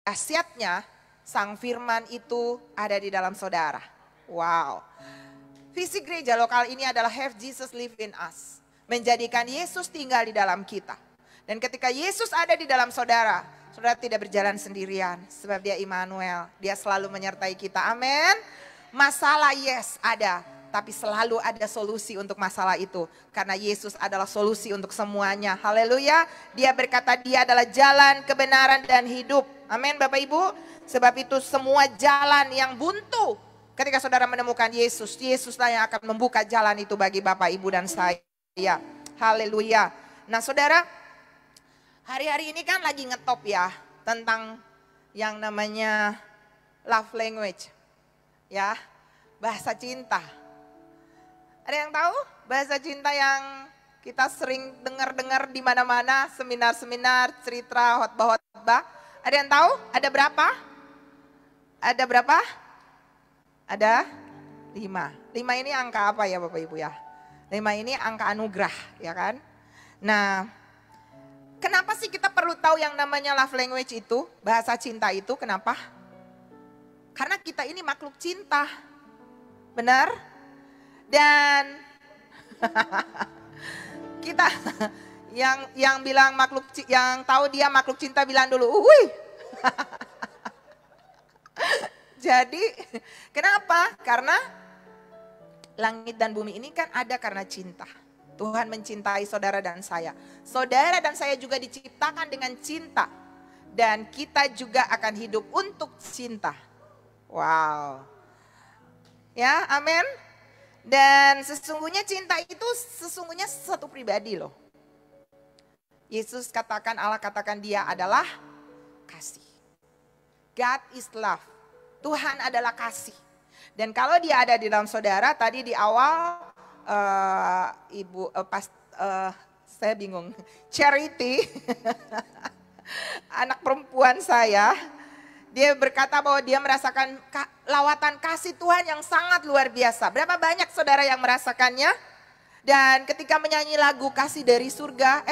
dahsyatnya Sang Firman itu ada di dalam saudara. Wow. Visi gereja lokal ini adalah have Jesus live in us. Menjadikan Yesus tinggal di dalam kita. Dan ketika Yesus ada di dalam saudara, saudara tidak berjalan sendirian. Sebab dia Immanuel, dia selalu menyertai kita. Amin. Masalah yes ada, tapi selalu ada solusi untuk masalah itu. Karena Yesus adalah solusi untuk semuanya. Haleluya. Dia berkata dia adalah jalan, kebenaran, dan hidup. Amin Bapak Ibu. Sebab itu semua jalan yang buntu, ketika saudara menemukan Yesus, Yesuslah yang akan membuka jalan itu bagi Bapak Ibu dan saya. Haleluya. Nah saudara, hari-hari ini kan lagi ngetop ya tentang yang namanya love language. Ya, bahasa cinta. Ada yang tahu bahasa cinta yang kita sering dengar-dengar di mana-mana, seminar-seminar, cerita, khotbah-khotbah. Ada yang tahu? Ada berapa? Ada berapa? Ada 5. 5 ini angka apa ya Bapak Ibu ya? 5 ini angka anugerah ya kan? Nah, kenapa sih kita perlu tahu yang namanya love language itu? Bahasa cinta itu kenapa? Karena kita ini makhluk cinta. Benar? Dan kita yang bilang makhluk, yang tahu dia makhluk cinta bilang dulu, "Wih." Jadi, kenapa? Karena langit dan bumi ini kan ada karena cinta. Tuhan mencintai saudara dan saya. Saudara dan saya juga diciptakan dengan cinta. Dan kita juga akan hidup untuk cinta. Wow. Ya, amin. Dan sesungguhnya cinta itu sesungguhnya satu pribadi loh. Yesus katakan, Allah katakan dia adalah kasih. God is love. Tuhan adalah kasih. Dan kalau dia ada di dalam saudara, tadi di awal saya bingung, Charity, anak perempuan saya, dia berkata bahwa dia merasakan lawatan kasih Tuhan yang sangat luar biasa. Berapa banyak saudara yang merasakannya? Dan ketika menyanyi lagu kasih dari surga,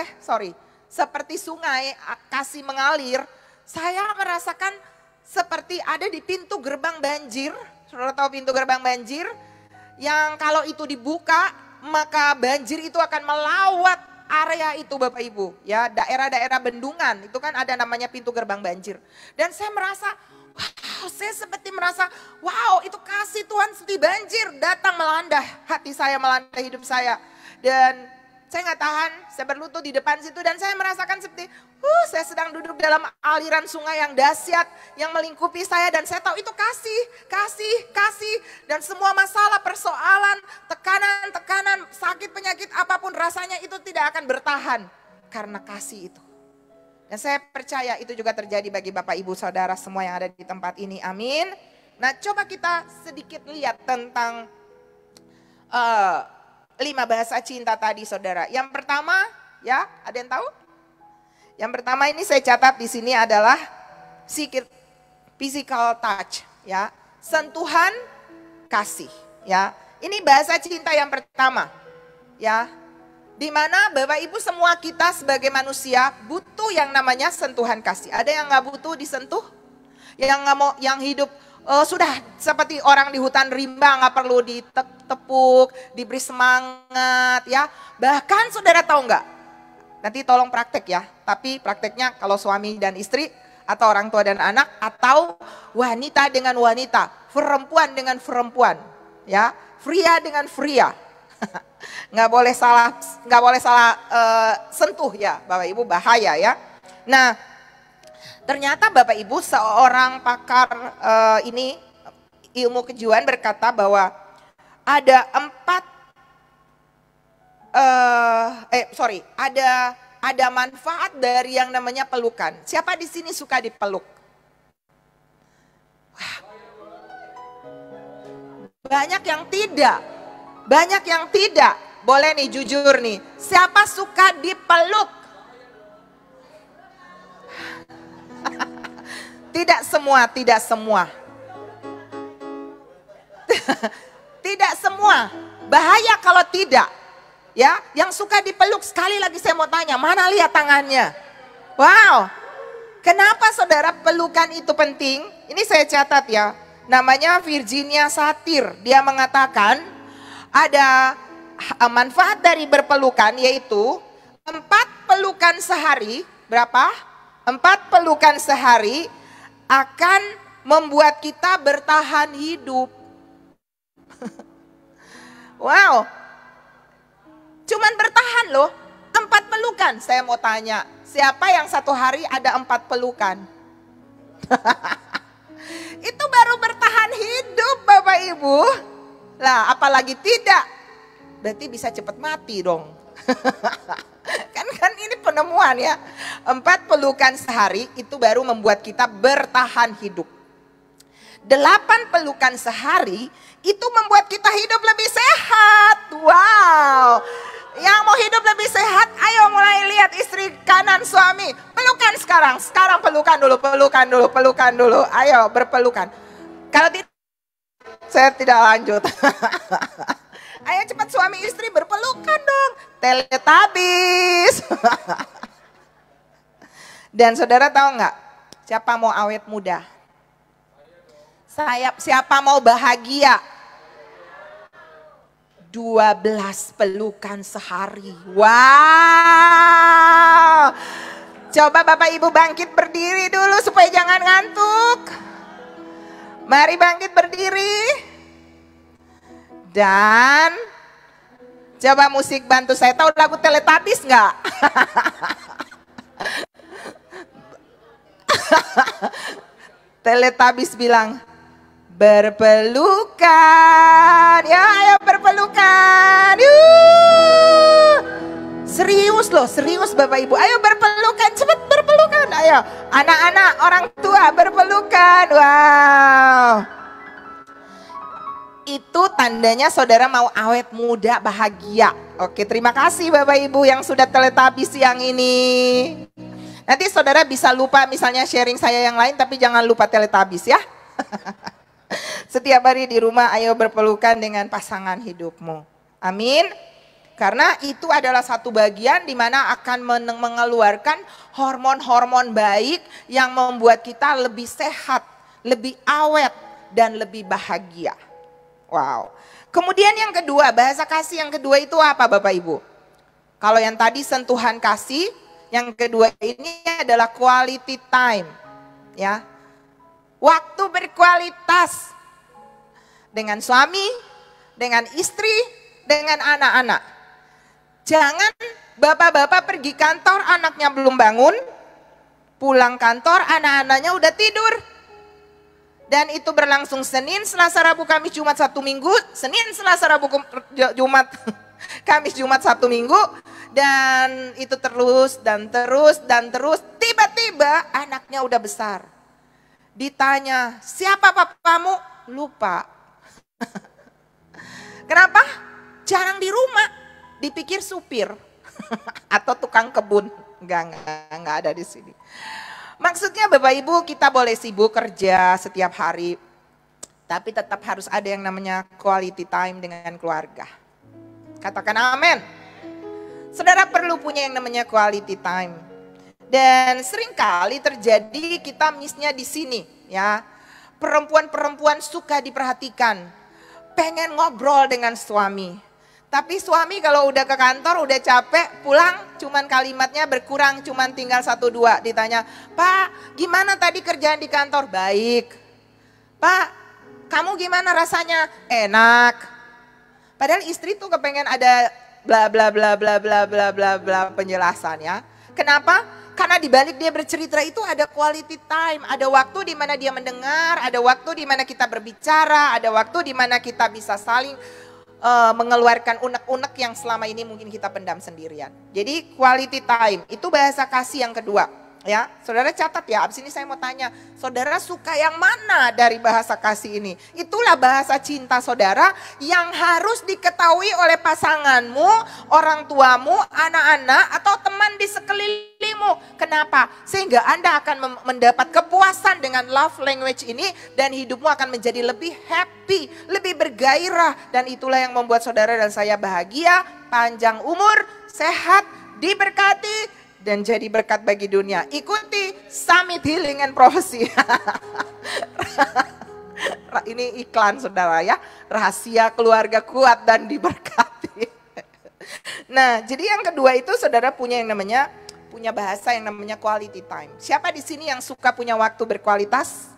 seperti sungai kasih mengalir, saya merasakan seperti ada di pintu gerbang banjir. Saudara tahu pintu gerbang banjir? Yang kalau itu dibuka, maka banjir itu akan melawat area itu Bapak Ibu. Ya, daerah-daerah bendungan, itu kan ada namanya pintu gerbang banjir. Dan saya merasa, saya seperti merasa, wow itu kasih Tuhan seperti banjir datang melanda hati saya, melanda hidup saya. Dan saya nggak tahan, saya berlutut di depan situ dan saya merasakan seperti, saya sedang duduk dalam aliran sungai yang dahsyat, yang melingkupi saya dan saya tahu itu kasih. Dan semua masalah, persoalan, tekanan, sakit, penyakit, apapun rasanya itu tidak akan bertahan karena kasih itu. Dan saya percaya itu juga terjadi bagi Bapak Ibu Saudara semua yang ada di tempat ini, amin. Nah coba kita sedikit lihat tentang 5 bahasa cinta tadi saudara. Yang pertama, ya ada yang tahu? Yang pertama ini saya catat di sini adalah physical touch, ya, sentuhan kasih, ya. Ini bahasa cinta yang pertama, ya. Di mana Bapak Ibu semua kita sebagai manusia butuh yang namanya sentuhan kasih. Ada yang nggak butuh disentuh? Yang nggak mau, yang hidup sudah seperti orang di hutan rimba, nggak perlu ditepuk, diberi semangat ya. Bahkan saudara tahu nggak? Nanti tolong praktek ya. Tapi prakteknya kalau suami dan istri atau orang tua dan anak atau wanita dengan wanita, perempuan dengan perempuan, ya, pria dengan pria. Nggak boleh salah sentuh ya, Bapak Ibu, bahaya ya. Nah, ternyata Bapak Ibu seorang pakar ilmu kejiwaan berkata bahwa ada ada manfaat dari yang namanya pelukan. Siapa di sini suka dipeluk? Wah. Banyak yang tidak. Boleh nih jujur nih. Siapa suka dipeluk? Tidak semua. Tidak semua. Bahaya kalau tidak. Ya, yang suka dipeluk sekali lagi saya mau tanya, mana lihat tangannya? Wow. Kenapa saudara pelukan itu penting? Ini saya catat ya. Namanya Virginia Satir. Dia mengatakan ada manfaat dari berpelukan, yaitu 4 pelukan sehari. Berapa? 4 pelukan sehari akan membuat kita bertahan hidup. Wow. Cuman bertahan loh. 4 pelukan. Saya mau tanya, siapa yang satu hari ada 4 pelukan? Itu baru bertahan hidup Bapak Ibu. Lah apalagi tidak. Berarti bisa cepat mati dong. kan ini penemuan ya. 4 pelukan sehari itu baru membuat kita bertahan hidup. 8 pelukan sehari itu membuat kita hidup lebih sehat. Wow. Yang mau hidup lebih sehat, ayo mulai lihat istri kanan suami. Pelukan sekarang. Sekarang pelukan dulu, pelukan dulu, pelukan dulu. Ayo berpelukan. Kalau tidak, saya tidak lanjut. Ayo cepat suami istri berpelukan dong. Teletubbies. Dan saudara tahu nggak? Siapa mau awet muda? Siapa mau bahagia? 12 pelukan sehari. Wow. Coba Bapak Ibu bangkit berdiri dulu supaya jangan ngantuk. Mari bangkit berdiri. Dan coba musik bantu saya. Tahu lagu Teletubbies nggak? Teletubbies bilang, berpelukan, ya ayo berpelukan. Serius loh, serius Bapak Ibu. Ayo berpelukan, cepat berpelukan. Ayo anak-anak, orang tua berpelukan. Wow. Itu tandanya saudara mau awet muda bahagia. Oke, terima kasih Bapak Ibu yang sudah Teletubbies siang ini. Nanti saudara bisa lupa misalnya sharing saya yang lain, tapi jangan lupa Teletubbies ya. Setiap hari di rumah ayo berpelukan dengan pasangan hidupmu. Amin. Karena itu adalah satu bagian di mana akan mengeluarkan hormon-hormon baik yang membuat kita lebih sehat, lebih awet, dan lebih bahagia. Wow. Kemudian yang kedua, bahasa kasih yang kedua itu apa Bapak Ibu? Kalau yang tadi sentuhan kasih, yang kedua ini adalah quality time. Ya. Waktu berkualitas dengan suami, dengan istri, dengan anak-anak. Jangan bapak-bapak pergi kantor, anaknya belum bangun, pulang kantor, anak-anaknya udah tidur. Dan itu berlangsung Senin, Selasa, Rabu, Kamis, Jumat, Sabtu, Minggu. Senin, Selasa, Rabu, Jumat, Kamis, Jumat, Sabtu, Minggu. Dan itu terus dan terus dan terus. Tiba-tiba anaknya udah besar. Ditanya, siapa papamu? Lupa. Kenapa? Jarang di rumah. Dipikir supir atau tukang kebun. Enggak ada di sini. Maksudnya Bapak Ibu, kita boleh sibuk kerja setiap hari. Tapi tetap harus ada yang namanya quality time dengan keluarga. Katakan amin. Saudara perlu punya yang namanya quality time. Dan seringkali terjadi kita miss-nya di sini ya. Perempuan-perempuan suka diperhatikan. Pengen ngobrol dengan suami. Tapi suami kalau udah ke kantor udah capek, pulang cuman kalimatnya berkurang, cuman tinggal 1-2. Ditanya, "Pak, gimana tadi kerjaan di kantor?" "Baik." "Pak, kamu gimana rasanya?" "Enak." Padahal istri tuh kepengen ada bla bla bla bla bla bla bla bla penjelasan ya. Kenapa? Karena di balik dia bercerita itu ada quality time, ada waktu di mana dia mendengar, ada waktu di mana kita berbicara, ada waktu di mana kita bisa saling mengeluarkan unek-unek yang selama ini mungkin kita pendam sendirian. Jadi quality time itu bahasa kasih yang kedua. Ya, saudara catat ya, abis ini saya mau tanya, saudara suka yang mana dari bahasa kasih ini? Itulah bahasa cinta saudara yang harus diketahui oleh pasanganmu, orang tuamu, anak-anak, atau teman di sekelilingmu. Kenapa? Sehingga Anda akan mendapat kepuasan dengan love language ini dan hidupmu akan menjadi lebih happy, lebih bergairah. Dan itulah yang membuat saudara dan saya bahagia, panjang umur, sehat, diberkati, dan jadi berkat bagi dunia. Ikuti Summit Healing and Prophecy. Ini iklan saudara ya, rahasia keluarga kuat dan diberkati. Nah, jadi yang kedua itu saudara punya bahasa yang namanya quality time. Siapa di sini yang suka punya waktu berkualitas?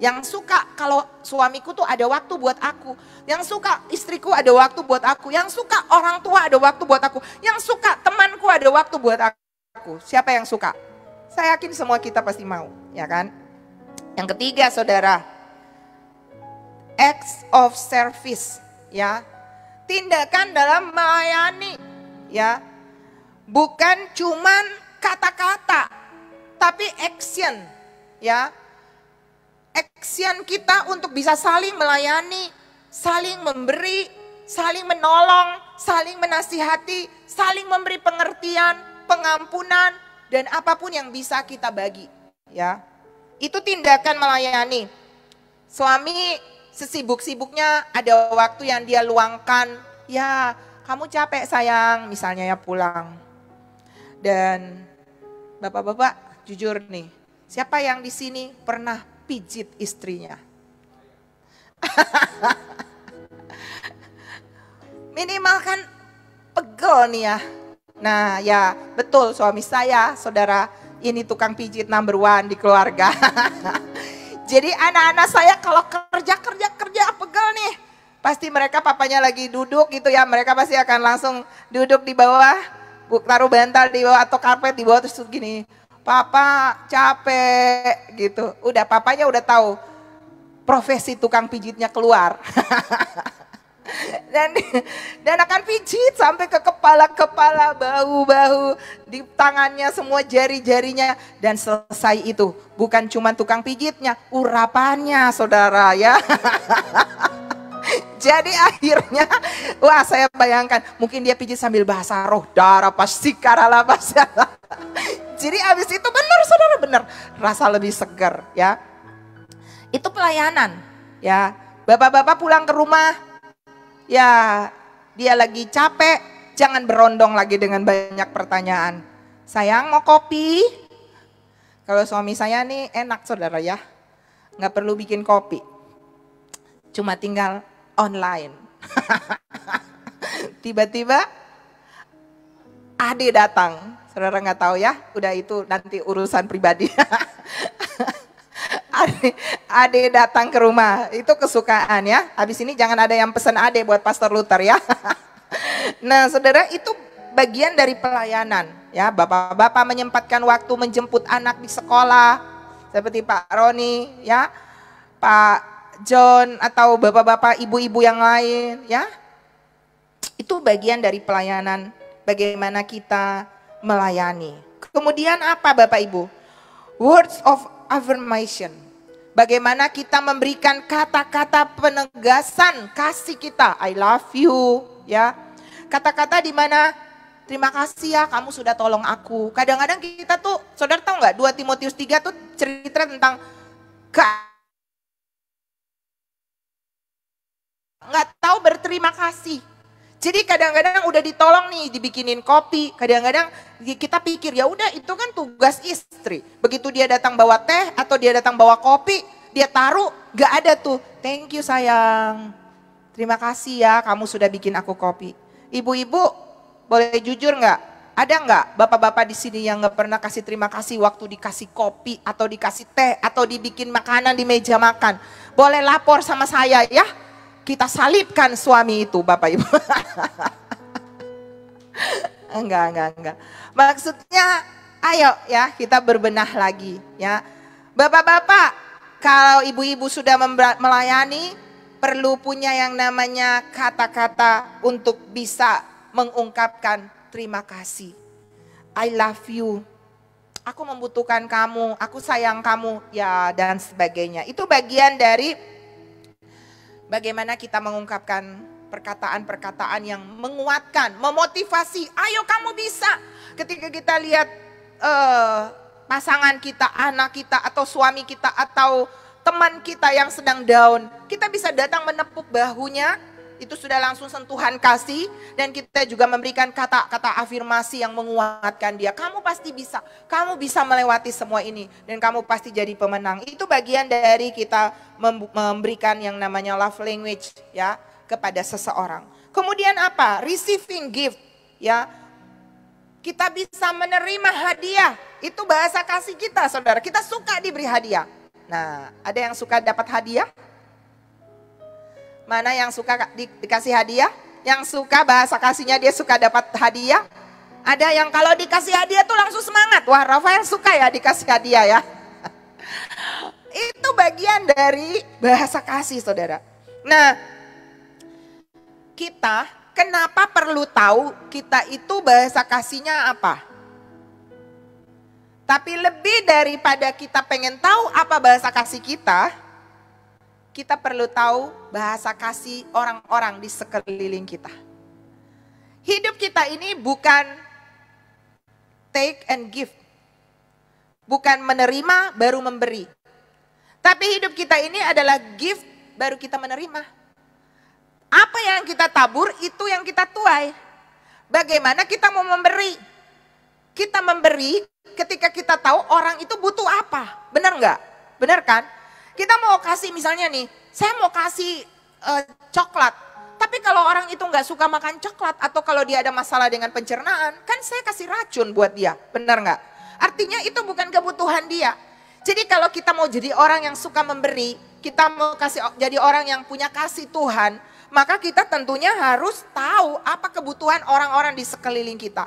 Yang suka kalau suamiku tuh ada waktu buat aku. Yang suka istriku ada waktu buat aku. Yang suka orang tua ada waktu buat aku. Yang suka temanku ada waktu buat aku. Siapa yang suka? Saya yakin semua kita pasti mau, ya kan? Yang ketiga saudara, acts of service, ya. Tindakan dalam melayani, ya. Bukan cuman kata-kata, tapi action, ya. Action kita untuk bisa saling melayani, saling memberi, saling menolong, saling menasihati, saling memberi pengertian, pengampunan, dan apapun yang bisa kita bagi, ya. Itu tindakan melayani. Suami sesibuk-sibuknya ada waktu yang dia luangkan, ya kamu capek sayang, misalnya ya pulang. Dan bapak-bapak jujur nih, siapa yang di sini pernah pijit istrinya? Minimal kan pegel nih ya. Nah ya betul, suami saya saudara ini tukang pijit number one di keluarga. Jadi anak-anak saya kalau kerja pegel nih. Pasti mereka papanya lagi duduk gitu ya, mereka pasti akan langsung duduk di bawah, taruh bantal di bawah atau karpet di bawah terus gini. Papa capek gitu. Udah papanya udah tahu profesi tukang pijitnya keluar. dan akan pijit sampai ke kepala, bahu-bahu, di tangannya semua jari-jarinya. Dan selesai itu bukan cuma tukang pijitnya, urapannya saudara ya. Jadi akhirnya, wah saya bayangkan mungkin dia pijit sambil bahasa roh, darah pasti karala pasti. Jadi abis itu benar saudara, benar rasa lebih segar ya. Itu pelayanan ya. Bapak-bapak pulang ke rumah, ya dia lagi capek, jangan berondong lagi dengan banyak pertanyaan. Sayang mau kopi? Kalau suami saya nih enak saudara ya, nggak perlu bikin kopi, cuma tinggal online. Tiba-tiba Ade datang, saudara nggak tahu ya, udah itu nanti urusan pribadi. Ade datang ke rumah, itu kesukaan ya. Habis ini jangan ada yang pesan Ade buat Pastor Luther ya. Nah saudara, itu bagian dari pelayanan ya. Bapak-bapak menyempatkan waktu menjemput anak di sekolah, seperti Pak Roni ya, Pak John atau bapak-bapak ibu-ibu yang lain ya. Itu bagian dari pelayanan, bagaimana kita melayani. Kemudian apa Bapak Ibu? Words of affirmation. Bagaimana kita memberikan kata-kata penegasan kasih kita. I love you ya. Kata-kata di mana terima kasih ya kamu sudah tolong aku. Kadang-kadang kita tuh, saudara tahu nggak 2 Timotius 3 tuh cerita tentang nggak tahu berterima kasih. Jadi kadang-kadang udah ditolong nih, dibikinin kopi. Kadang-kadang kita pikir ya udah itu kan tugas istri. Begitu dia datang bawa teh atau dia datang bawa kopi, dia taruh, nggak ada tuh. Thank you sayang. Terima kasih ya kamu sudah bikin aku kopi. Ibu-ibu boleh jujur nggak? Ada nggak bapak-bapak di sini yang nggak pernah kasih terima kasih waktu dikasih kopi atau dikasih teh atau dibikin makanan di meja makan? Boleh lapor sama saya ya. Kita salibkan suami itu Bapak Ibu. Enggak. Maksudnya ayo ya kita berbenah lagi ya. Bapak-bapak, kalau ibu-ibu sudah melayani, perlu punya yang namanya kata-kata untuk bisa mengungkapkan terima kasih. I love you. Aku membutuhkan kamu, aku sayang kamu ya dan sebagainya. Itu bagian dari bagaimana kita mengungkapkan perkataan-perkataan yang menguatkan, memotivasi. Ayo kamu bisa. Ketika kita lihat pasangan kita, anak kita, atau suami kita, atau teman kita yang sedang down, kita bisa datang menepuk bahunya, itu sudah langsung sentuhan kasih, dan kita juga memberikan kata-kata afirmasi yang menguatkan dia. Kamu pasti bisa, kamu bisa melewati semua ini, dan kamu pasti jadi pemenang. Itu bagian dari kita memberikan yang namanya love language ya kepada seseorang. Kemudian apa? Receiving gift ya. Kita bisa menerima hadiah. Itu bahasa kasih kita, saudara. Kita suka diberi hadiah. Nah, ada yang suka dapat hadiah? Mana yang suka dikasih hadiah? Yang suka bahasa kasihnya dia suka dapat hadiah? Ada yang kalau dikasih hadiah tuh langsung semangat. Wah, Rafael suka ya dikasih hadiah ya. Itu bagian dari bahasa kasih, saudara. Nah, kita kenapa perlu tahu kita itu bahasa kasihnya apa? Tapi lebih daripada kita pengen tahu apa bahasa kasih kita perlu tahu bahasa kasih orang-orang di sekeliling kita. Hidup kita ini bukan take and give. Bukan menerima baru memberi. Tapi hidup kita ini adalah give baru kita menerima. Apa yang kita tabur itu yang kita tuai. Bagaimana kita mau memberi? Kita memberi ketika kita tahu orang itu butuh apa. Benar nggak? Benar kan? Kita mau kasih misalnya nih, saya mau kasih coklat. Tapi kalau orang itu nggak suka makan coklat atau kalau dia ada masalah dengan pencernaan, kan saya kasih racun buat dia. Benar nggak? Artinya itu bukan kebutuhan dia. Jadi kalau kita mau jadi orang yang suka memberi, kita mau jadi orang yang punya kasih Tuhan, maka kita tentunya harus tahu apa kebutuhan orang-orang di sekeliling kita.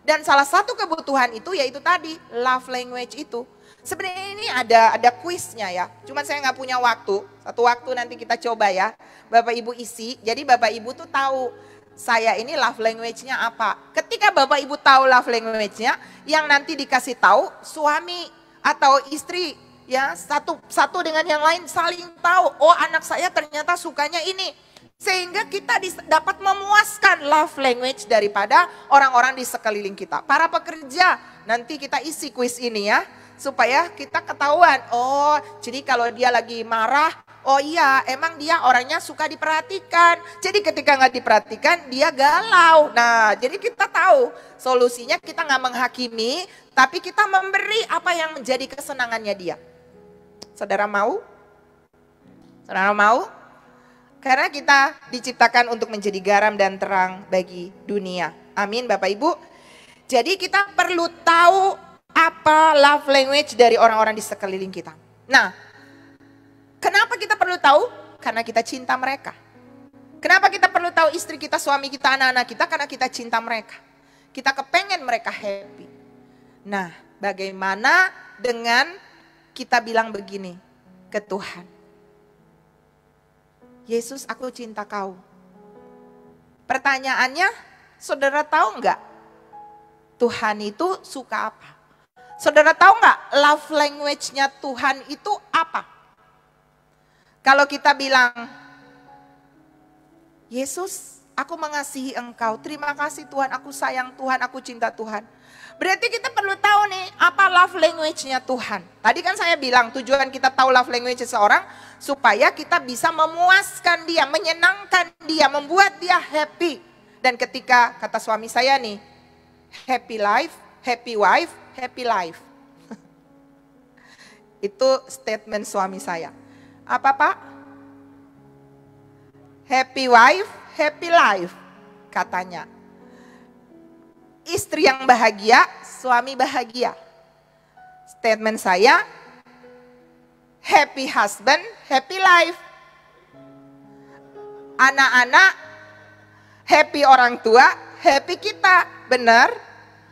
Dan salah satu kebutuhan itu yaitu tadi love language itu. Sebenarnya ini ada kuisnya ya, cuman saya nggak punya waktu. Satu waktu nanti kita coba ya, Bapak Ibu isi. Jadi Bapak Ibu tuh tahu saya ini love language-nya apa. Ketika Bapak Ibu tahu love language-nya, yang nanti dikasih tahu suami atau istri ya satu dengan yang lain saling tahu. Oh, anak saya ternyata sukanya ini. Sehingga kita dapat memuaskan love language daripada orang-orang di sekeliling kita. Para pekerja, nanti kita isi kuis ini ya. Supaya kita ketahuan, oh jadi kalau dia lagi marah, oh iya emang dia orangnya suka diperhatikan. Jadi ketika nggak diperhatikan dia galau. Nah jadi kita tahu solusinya kita nggak menghakimi, tapi kita memberi apa yang menjadi kesenangannya dia. Saudara mau? Saudara mau? Karena kita diciptakan untuk menjadi garam dan terang bagi dunia. Amin Bapak Ibu. Jadi kita perlu tahu apa love language dari orang-orang di sekeliling kita. Nah, kenapa kita perlu tahu? Karena kita cinta mereka. Kenapa kita perlu tahu istri kita, suami kita, anak-anak kita? Karena kita cinta mereka. Kita kepengen mereka happy. Nah, bagaimana dengan kita bilang begini ke Tuhan? Yesus, aku cinta kau. Pertanyaannya, saudara tahu enggak? Tuhan itu suka apa? Saudara tahu nggak love language-nya Tuhan itu apa? Kalau kita bilang, Yesus, aku mengasihi engkau, terima kasih Tuhan, aku sayang Tuhan, aku cinta Tuhan. Berarti kita perlu tahu nih, apa love language-nya Tuhan. Tadi kan saya bilang, tujuan kita tahu love language seseorang, supaya kita bisa memuaskan dia, menyenangkan dia, membuat dia happy. Dan ketika kata suami saya nih, happy life, happy wife, happy life. Itu statement suami saya. Apa Pak? Happy wife, happy life katanya. Istri yang bahagia, suami bahagia. Statement saya, happy husband, happy life. Anak-anak, happy orang tua, happy kita. Benar?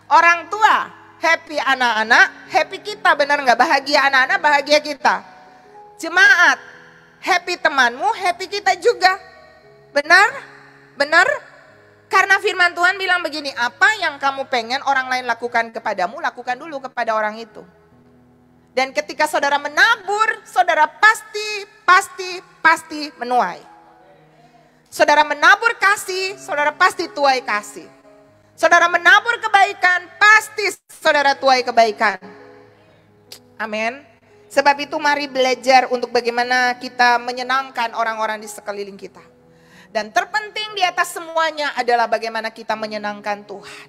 Orang tua, happy anak-anak, happy kita, benar nggak? Bahagia anak-anak, bahagia kita. Jemaat, happy temanmu, happy kita juga. Benar? Benar? Karena firman Tuhan bilang begini, apa yang kamu pengen orang lain lakukan kepadamu, lakukan dulu kepada orang itu. Dan ketika saudara menabur, saudara pasti menuai. Saudara menabur kasih, saudara pasti tuai kasih. Saudara menabur kebaikan, pasti saudara tuai kebaikan. Amin. Sebab itu mari belajar untuk bagaimana kita menyenangkan orang-orang di sekeliling kita. Dan terpenting di atas semuanya adalah bagaimana kita menyenangkan Tuhan.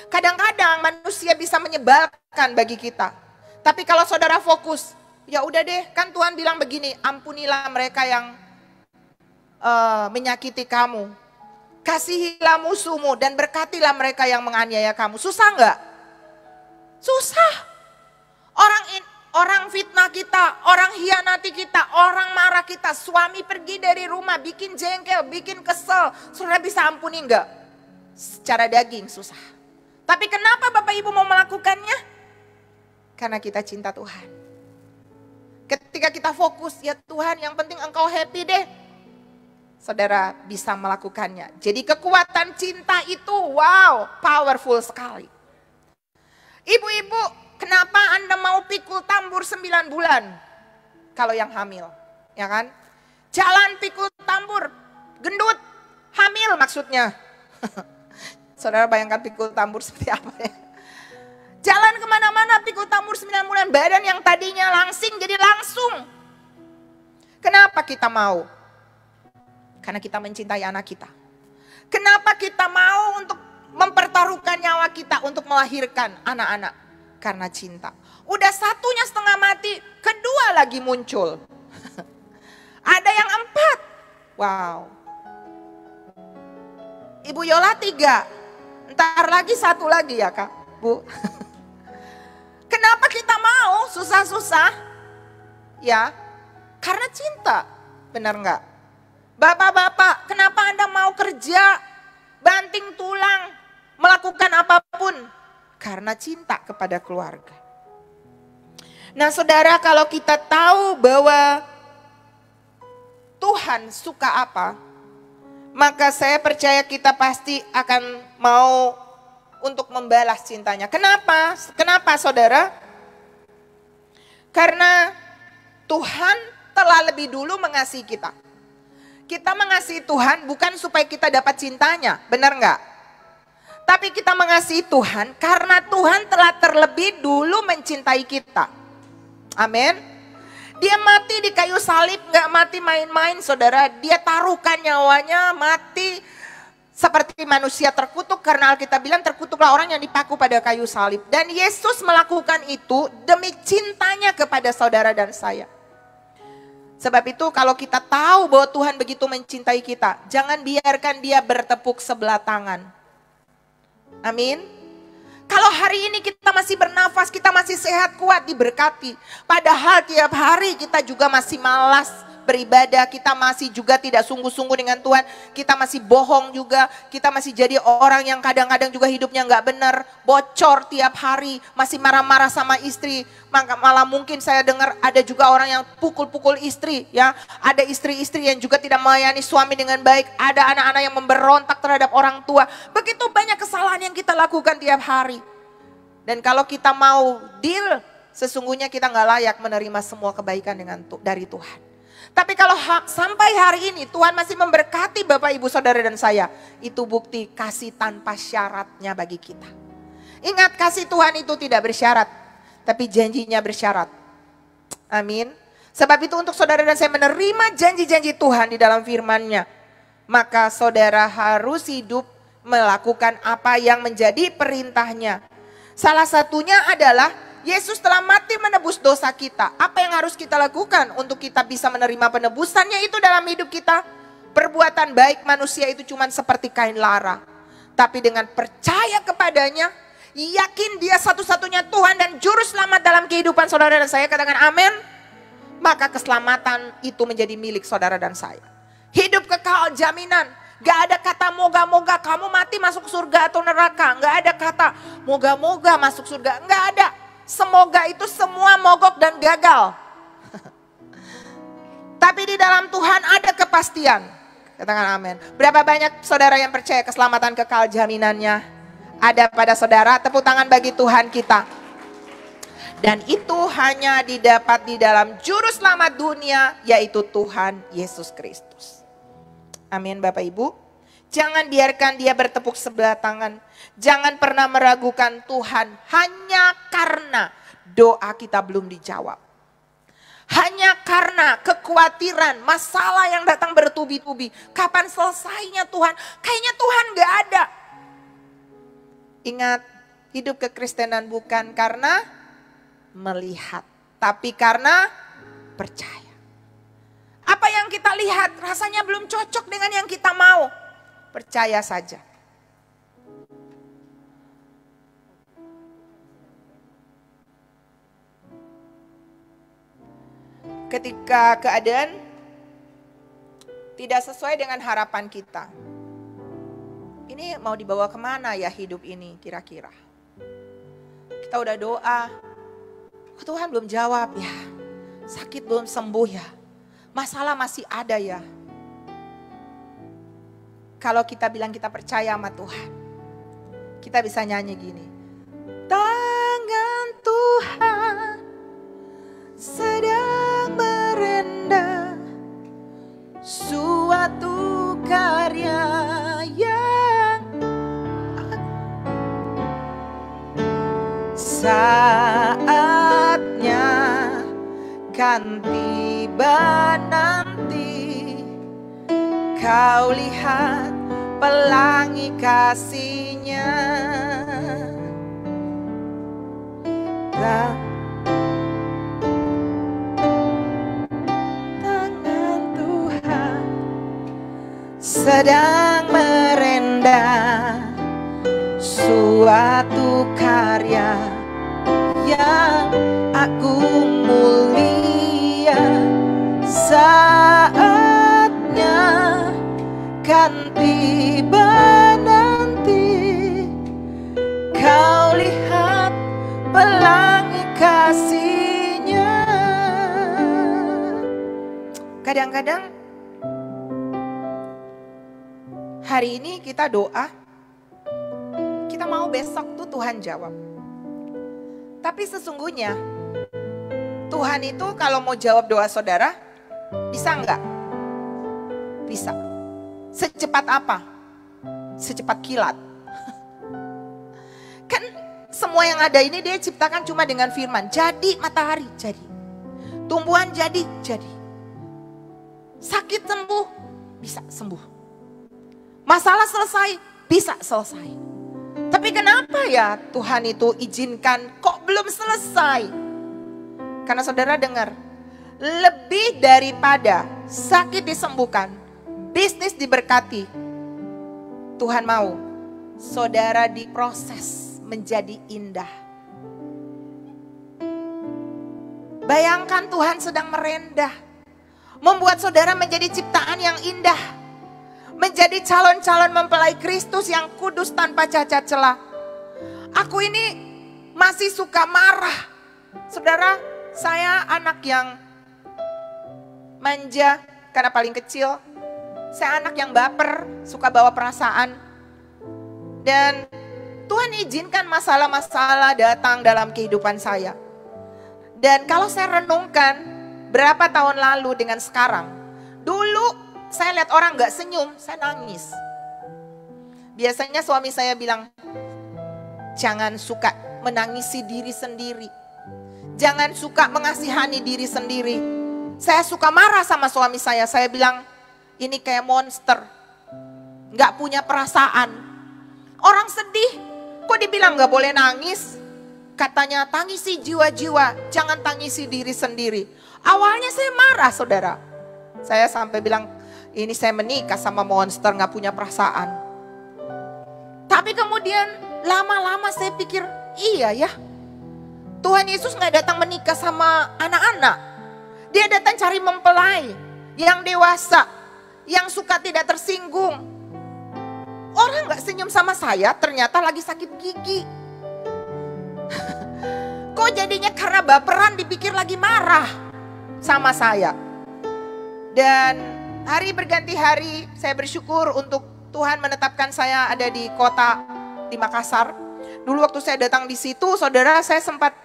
Kadang-kadang manusia bisa menyebalkan bagi kita. Tapi kalau saudara fokus, ya udah deh, kan Tuhan bilang begini, ampunilah mereka yang menyakiti kamu. Kasihilah musuhmu dan berkatilah mereka yang menganiaya kamu. Susah enggak? Susah. Orang fitnah kita, orang hianati kita, orang marah kita, suami pergi dari rumah, bikin jengkel, bikin kesel. Saudara bisa ampuni enggak? Secara daging susah. Tapi kenapa Bapak Ibu mau melakukannya? Karena kita cinta Tuhan. Ketika kita fokus, ya Tuhan yang penting engkau happy deh. Saudara bisa melakukannya. Jadi kekuatan cinta itu wow, powerful sekali. Ibu-ibu, kenapa Anda mau pikul tambur 9 bulan? Kalau yang hamil, ya kan? Jalan pikul tambur, gendut, hamil maksudnya. Saudara bayangkan pikul tambur seperti apa ya? Jalan kemana-mana pikul tambur 9 bulan, badan yang tadinya langsing jadi langsung. Kenapa kita mau? Karena kita mencintai anak kita. Kenapa kita mau untuk mempertaruhkan nyawa kita untuk melahirkan anak-anak? Karena cinta. Udah satunya setengah mati, kedua lagi muncul. Ada yang 4. Wow. Ibu Yola 3. Ntar lagi 1 lagi ya Kak, Bu. Kenapa kita mau susah-susah? Ya, karena cinta. Benar enggak? Bapak-bapak, kenapa Anda mau kerja, banting tulang, melakukan apapun? Karena cinta kepada keluarga. Nah saudara, kalau kita tahu bahwa Tuhan suka apa, maka saya percaya kita pasti akan mau untuk membalas cintanya. Kenapa? Kenapa saudara? Karena Tuhan telah lebih dulu mengasihi kita. Kita mengasihi Tuhan bukan supaya kita dapat cintanya, benar enggak? Tapi kita mengasihi Tuhan karena Tuhan telah terlebih dulu mencintai kita. Amin. Dia mati di kayu salib, enggak mati main-main saudara. Dia taruhkan nyawanya, mati seperti manusia terkutuk. Karena Alkitab bilang terkutuklah orang yang dipaku pada kayu salib. Dan Yesus melakukan itu demi cintanya kepada saudara dan saya. Sebab itu kalau kita tahu bahwa Tuhan begitu mencintai kita, jangan biarkan dia bertepuk sebelah tangan. Amin. Kalau hari ini kita masih bernafas, kita masih sehat, kuat, diberkati. Padahal tiap hari kita juga masih malas beribadah, kita masih juga tidak sungguh-sungguh dengan Tuhan. Kita masih bohong juga, kita masih jadi orang yang kadang-kadang juga hidupnya nggak benar, bocor tiap hari, masih marah-marah sama istri. Malah mungkin saya dengar ada juga orang yang pukul-pukul istri, ya. Ada istri-istri yang juga tidak melayani suami dengan baik, ada anak-anak yang memberontak terhadap orang tua. Begitu banyak kesalahan yang kita lakukan tiap hari. Dan kalau kita mau deal, sesungguhnya kita nggak layak menerima semua kebaikan dari Tuhan. Tapi kalau sampai hari ini Tuhan masih memberkati Bapak Ibu Saudara dan saya, itu bukti kasih tanpa syaratnya bagi kita. Ingat, kasih Tuhan itu tidak bersyarat, tapi janjinya bersyarat. Amin. Sebab itu untuk saudara dan saya menerima janji-janji Tuhan di dalam firman-Nya, maka saudara harus hidup melakukan apa yang menjadi perintah-Nya. Salah satunya adalah Yesus telah mati menebus dosa kita. Apa yang harus kita lakukan untuk kita bisa menerima penebusannya itu dalam hidup kita? Perbuatan baik manusia itu cuma seperti kain lara. Tapi dengan percaya kepadanya, yakin dia satu-satunya Tuhan dan juru selamat dalam kehidupan saudara dan saya, katakan amin. Maka keselamatan itu menjadi milik saudara dan saya. Hidup kekal jaminan. Gak ada kata moga-moga kamu mati masuk surga atau neraka. Gak ada kata moga-moga masuk surga. Gak ada. Semoga itu semua mogok dan gagal. Tapi di dalam Tuhan ada kepastian. Katakan amin. Berapa banyak saudara yang percaya keselamatan kekal jaminannya ada pada saudara? Tepuk tangan bagi Tuhan kita. Dan itu hanya didapat di dalam juru selamat dunia, yaitu Tuhan Yesus Kristus. Amin Bapak Ibu. Jangan biarkan dia bertepuk sebelah tangan. Jangan pernah meragukan Tuhan hanya karena doa kita belum dijawab. Hanya karena bencana, kekhawatiran, masalah yang datang bertubi-tubi. Kapan selesainya Tuhan? Kayaknya Tuhan gak ada. Ingat, hidup kekristenan bukan karena melihat, tapi karena percaya. Apa yang kita lihat rasanya belum cocok dengan yang kita mau. Percaya saja. Ketika keadaan tidak sesuai dengan harapan kita. Ini mau dibawa kemana ya hidup ini kira-kira? Kita udah doa, Tuhan belum jawab ya. Sakit belum sembuh ya. Masalah masih ada ya. Kalau kita bilang kita percaya sama Tuhan, kita bisa nyanyi gini. Tangan Tuhan sedang merendah suatu karya yang saatnya kan tiba nanti. Kau lihat pelangi kasih-Nya. Tangan Tuhan sedang merendah suatu karya yang agung mulia. Saatnya kan tiba nanti. Kau lihat pelangi kasih-Nya. Kadang-kadang hari ini kita doa, kita mau besok tuh Tuhan jawab. Tapi sesungguhnya Tuhan itu kalau mau jawab doa saudara, bisa enggak? Bisa. Secepat apa? Secepat kilat. Kan semua yang ada ini Dia ciptakan cuma dengan firman. Jadi matahari, jadi. Tumbuhan jadi. Sakit sembuh, bisa sembuh. Masalah selesai, bisa selesai. Tapi kenapa ya Tuhan itu izinkan kok belum selesai? Karena saudara dengar, lebih daripada sakit disembuhkan, bisnis diberkati, Tuhan mau saudara diproses menjadi indah. Bayangkan Tuhan sedang merendah, membuat saudara menjadi ciptaan yang indah, menjadi calon-calon mempelai Kristus yang kudus tanpa cacat celah. Aku ini masih suka marah. Saudara, saya anak yang manja karena paling kecil. Saya anak yang baper, suka bawa perasaan. Dan Tuhan izinkan masalah-masalah datang dalam kehidupan saya. Dan kalau saya renungkan berapa tahun lalu dengan sekarang. Dulu saya lihat orang gak senyum, saya nangis. Biasanya suami saya bilang, jangan suka menangisi diri sendiri. Jangan suka mengasihani diri sendiri. Saya suka marah sama suami saya bilang, ini kayak monster. Gak punya perasaan. Orang sedih, kok dibilang gak boleh nangis? Katanya tangisi jiwa-jiwa, jangan tangisi diri sendiri. Awalnya saya marah saudara. Saya sampai bilang, ini saya menikah sama monster gak punya perasaan. Tapi kemudian lama-lama saya pikir, iya ya. Tuhan Yesus gak datang menikah sama anak-anak. Dia datang cari mempelai yang dewasa, yang suka tidak tersinggung. Orang gak senyum sama saya ternyata lagi sakit gigi. Kok jadinya karena baperan dipikir lagi marah sama saya. Dan hari berganti hari saya bersyukur untuk Tuhan menetapkan saya ada di kota di Makassar. Dulu waktu saya datang di situ, saudara saya sempat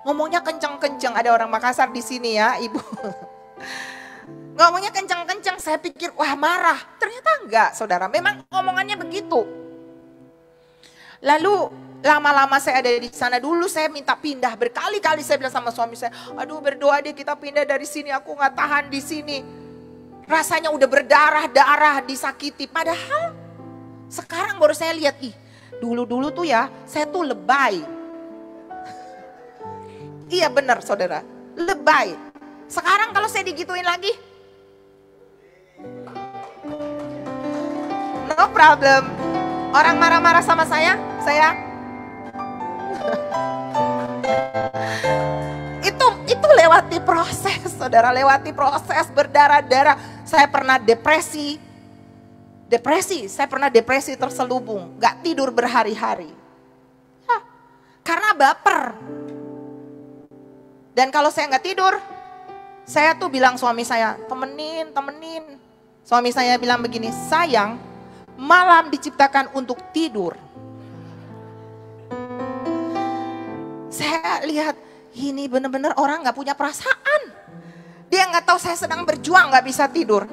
ngomongnya kenceng-kenceng. Ada orang Makassar di sini ya, Ibu. Ngomongnya kenceng-kenceng, saya pikir wah marah. Ternyata enggak, saudara. Memang omongannya begitu. Lalu Lama-lama saya ada di sana, dulu saya minta pindah. Berkali-kali saya bilang sama suami saya, aduh berdoa deh kita pindah dari sini, aku gak tahan di sini. Rasanya udah berdarah-darah, disakiti. Padahal sekarang baru saya lihat, dulu-dulu tuh ya saya tuh lebay. Iya benar saudara, lebay. Sekarang kalau saya digituin lagi, no problem. Orang marah-marah sama saya itu lewati proses, saudara, lewati proses berdarah-darah. Saya pernah depresi, saya pernah depresi terselubung, gak tidur berhari-hari. Karena baper. Dan kalau saya gak tidur, saya tuh bilang suami saya, temenin. Suami saya bilang begini, sayang, malam diciptakan untuk tidur. Saya lihat, ini benar-benar orang gak punya perasaan. Dia gak tahu saya sedang berjuang gak bisa tidur.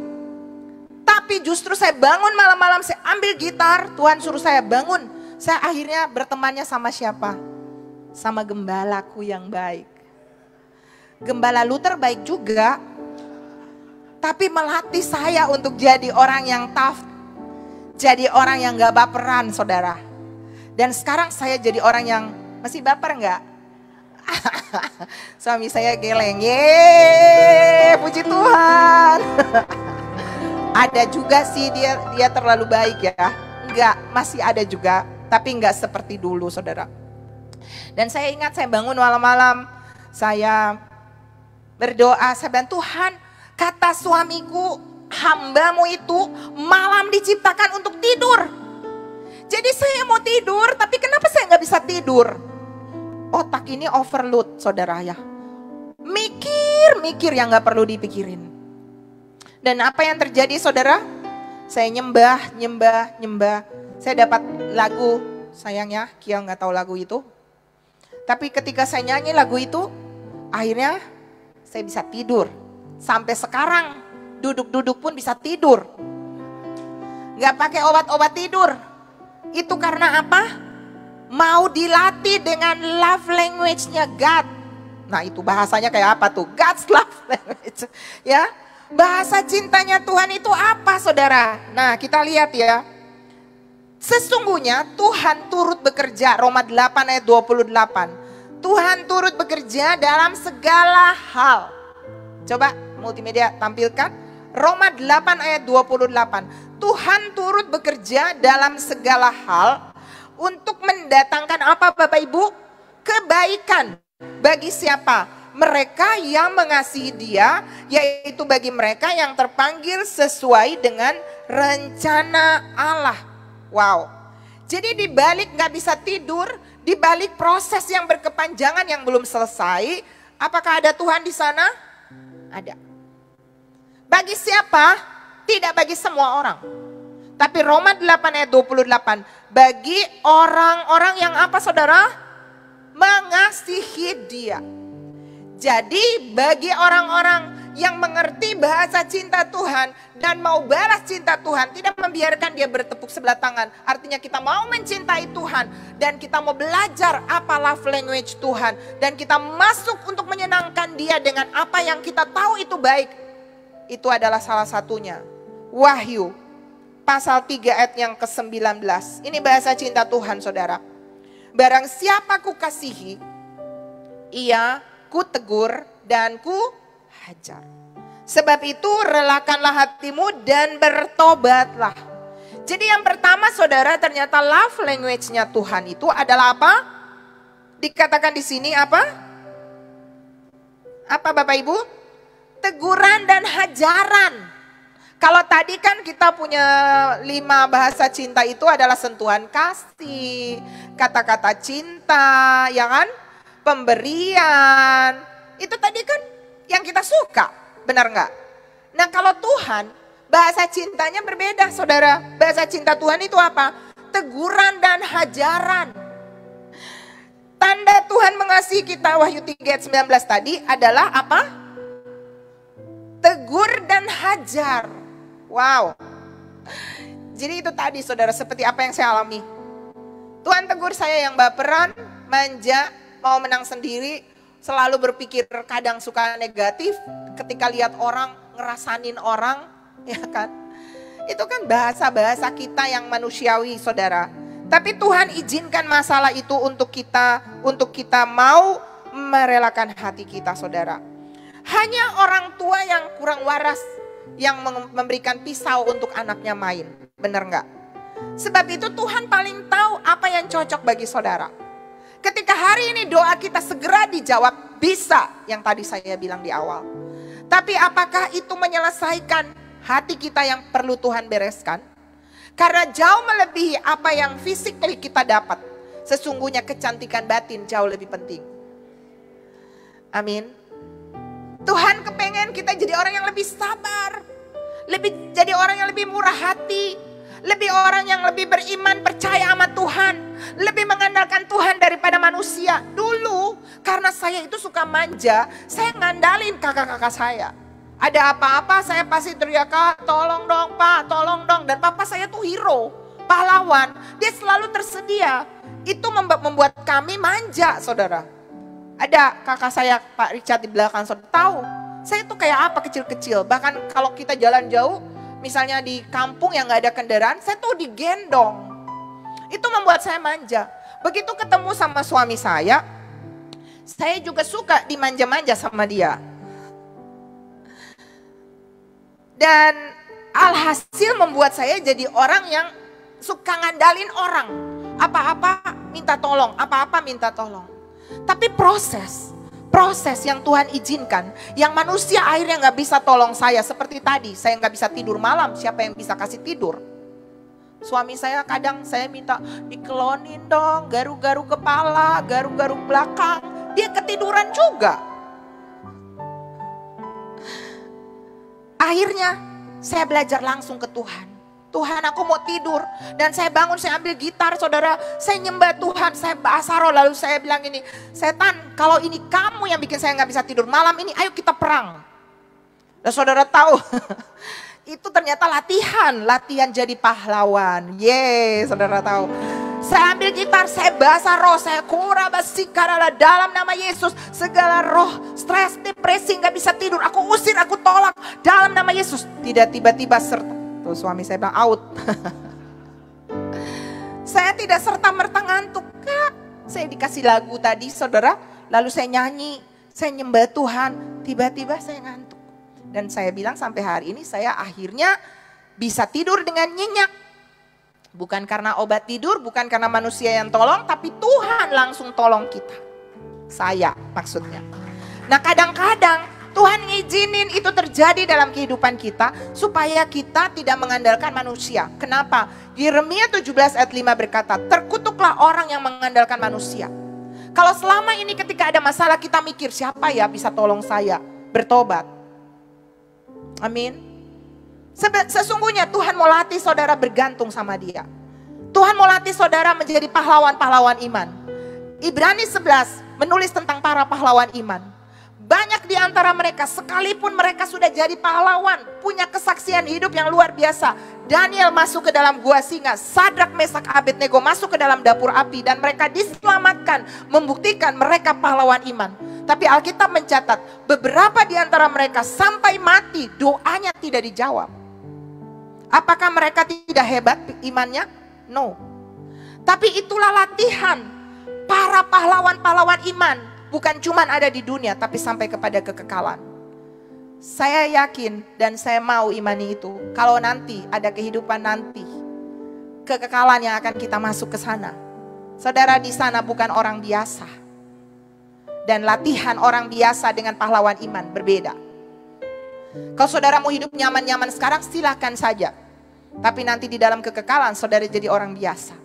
Tapi justru saya bangun malam-malam, saya ambil gitar, Tuhan suruh saya bangun. Saya akhirnya bertemannya sama siapa? Sama gembalaku yang baik. Gembala Luther baik juga, tapi melatih saya untuk jadi orang yang tough, jadi orang yang gak baperan, saudara. Dan sekarang saya jadi orang yang masih baper gak? Suami saya geleng, yeay, puji Tuhan. Ada juga sih dia terlalu baik ya, enggak, masih ada juga, tapi enggak seperti dulu, saudara. Dan saya ingat saya bangun malam-malam, saya berdoa, saya bilang, Tuhan, kata suamiku, hambamu itu malam diciptakan untuk tidur. Jadi saya mau tidur, tapi kenapa saya nggak bisa tidur? Otak ini overload, saudara ya. Mikir yang nggak perlu dipikirin. Dan apa yang terjadi, saudara? Saya nyembah. Saya dapat lagu, sayangnya Kia nggak tahu lagu itu. Tapi ketika saya nyanyi lagu itu, akhirnya saya bisa tidur. Sampai sekarang duduk-duduk pun bisa tidur. Gak pakai obat-obat tidur. Itu karena apa? Mau dilatih dengan love language-nya God. Nah itu bahasanya kayak apa tuh? God's love language. Ya, bahasa cintanya Tuhan itu apa, saudara? Nah kita lihat ya. Sesungguhnya Tuhan turut bekerja, Roma 8 ayat 28. Tuhan turut bekerja dalam segala hal. Coba multimedia tampilkan. Roma 8 ayat 28. Tuhan turut bekerja dalam segala hal untuk mendatangkan apa Bapak Ibu? Kebaikan. Bagi siapa? Mereka yang mengasihi Dia, yaitu bagi mereka yang terpanggil sesuai dengan rencana Allah. Wow. Jadi di balik gak bisa tidur, di balik proses yang berkepanjangan yang belum selesai, apakah ada Tuhan di sana? Ada. Bagi siapa? Tidak bagi semua orang. Tapi Roma 8 ayat 28, bagi orang-orang yang apa saudara? Mengasihi Dia. Jadi bagi orang-orang yang mengerti bahasa cinta Tuhan dan mau balas cinta Tuhan, tidak membiarkan dia bertepuk sebelah tangan. Artinya kita mau mencintai Tuhan dan kita mau belajar apa love language Tuhan. Dan kita masuk untuk menyenangkan Dia dengan apa yang kita tahu itu baik. Itu adalah salah satunya. Wahyu pasal 3 ayat yang ke-19. Ini bahasa cinta Tuhan, saudara. Barang siapa ku kasihi, ia ku tegur dan ku hajar. Sebab itu relakanlah hatimu dan bertobatlah. Jadi yang pertama saudara, ternyata love language-nya Tuhan itu adalah apa? Dikatakan di sini apa? Apa Bapak Ibu? Teguran dan hajaran. Kalau tadi kan kita punya 5 bahasa cinta itu adalah sentuhan kasih, kata-kata cinta, ya kan? Pemberian. Itu tadi kan yang kita suka, benar nggak? Nah kalau Tuhan, bahasa cintanya berbeda saudara. Bahasa cinta Tuhan itu apa? Teguran dan hajaran. Tanda Tuhan mengasihi kita, Wahyu 3 ayat 19 tadi adalah apa? Tegur dan hajar. Wow. Jadi itu tadi saudara, seperti apa yang saya alami. Tuhan tegur saya yang baperan, manja, mau menang sendiri, selalu berpikir kadang suka negatif, ketika lihat orang, ngerasanin orang, ya kan. Itu kan bahasa-bahasa kita yang manusiawi, saudara. Tapi Tuhan izinkan masalah itu untuk kita mau merelakan hati kita, saudara. Hanya orang tua yang kurang waras yang memberikan pisau untuk anaknya main, benar nggak? Sebab itu Tuhan paling tahu apa yang cocok bagi saudara. Ketika hari ini doa kita segera dijawab, bisa yang tadi saya bilang di awal. Tapi apakah itu menyelesaikan hati kita yang perlu Tuhan bereskan? Karena jauh melebihi apa yang physically kita dapat. Sesungguhnya kecantikan batin jauh lebih penting. Amin. Tuhan kepengen kita jadi orang yang lebih sabar. Jadi orang yang lebih murah hati. Lebih orang yang lebih beriman, percaya sama Tuhan. Lebih mengandalkan Tuhan daripada manusia. Dulu karena saya itu suka manja, saya ngandalin kakak-kakak saya. Ada apa-apa saya pasti teriak, "Kak, tolong dong Pak, tolong dong." Dan papa saya tuh hero, pahlawan. Dia selalu tersedia. Itu membuat kami manja, saudara. Ada kakak saya Pak Richard di belakang, saudara tahu. Saya tuh kayak apa kecil-kecil. Bahkan kalau kita jalan jauh, misalnya di kampung yang gak ada kendaraan, saya tuh digendong. Itu membuat saya manja. Begitu ketemu sama suami saya juga suka dimanja-manja sama dia. Dan alhasil membuat saya jadi orang yang suka ngandalin orang. Apa-apa minta tolong, apa-apa minta tolong. Tapi proses yang Tuhan izinkan, yang manusia akhirnya gak bisa tolong saya. Seperti tadi, saya gak bisa tidur malam, siapa yang bisa kasih tidur? Suami saya kadang saya minta dikelonin dong, garuk-garuk kepala, garuk-garuk belakang. Dia ketiduran juga. Akhirnya saya belajar langsung ke Tuhan. Tuhan, aku mau tidur. Dan saya bangun, saya ambil gitar, saudara. Saya nyembah Tuhan, saya bahasa roh. Lalu saya bilang ini, "Setan, kalau ini kamu yang bikin saya gak bisa tidur malam ini, ayo kita perang." Dan saudara tahu, itu ternyata latihan jadi pahlawan. Yeay, saudara tahu. Saya ambil gitar, saya bahasa roh, saya kurabasikara dalam nama Yesus. Segala roh, stres, depresi, gak bisa tidur. Aku usir, aku tolak dalam nama Yesus. Tidak tiba-tiba serta. Tuh suami saya bilang out. Saya tidak serta-merta ngantuk, Kak. Saya dikasih lagu tadi, saudara. Lalu saya nyanyi, saya nyembah Tuhan. Tiba-tiba saya ngantuk. Dan saya bilang sampai hari ini saya akhirnya bisa tidur dengan nyenyak. Bukan karena obat tidur, bukan karena manusia yang tolong, tapi Tuhan langsung tolong kita. Saya maksudnya. Nah kadang-kadang Tuhan ngizinin itu terjadi dalam kehidupan kita supaya kita tidak mengandalkan manusia. Kenapa? Yeremia 17 ayat 5 berkata, "Terkutuklah orang yang mengandalkan manusia." Kalau selama ini ketika ada masalah kita mikir, siapa ya bisa tolong saya bertobat. Amin. Sesungguhnya Tuhan mau latih saudara bergantung sama Dia. Tuhan mau latih saudara menjadi pahlawan-pahlawan iman. Ibrani 11 menulis tentang para pahlawan iman. Banyak di antara mereka, sekalipun mereka sudah jadi pahlawan, punya kesaksian hidup yang luar biasa. Daniel masuk ke dalam gua singa, Sadrak, Mesak, Abednego masuk ke dalam dapur api, dan mereka diselamatkan, membuktikan mereka pahlawan iman. Tapi Alkitab mencatat, beberapa di antara mereka sampai mati doanya tidak dijawab. Apakah mereka tidak hebat imannya? No. Tapi itulah latihan para pahlawan-pahlawan iman. Bukan cuma ada di dunia, tapi sampai kepada kekekalan. Saya yakin dan saya mau imani itu. Kalau nanti ada kehidupan nanti, kekekalan yang akan kita masuk ke sana. Saudara di sana bukan orang biasa. Dan latihan orang biasa dengan pahlawan iman berbeda. Kalau saudara mau hidup nyaman-nyaman sekarang, silakan saja. Tapi nanti di dalam kekekalan, saudara jadi orang biasa.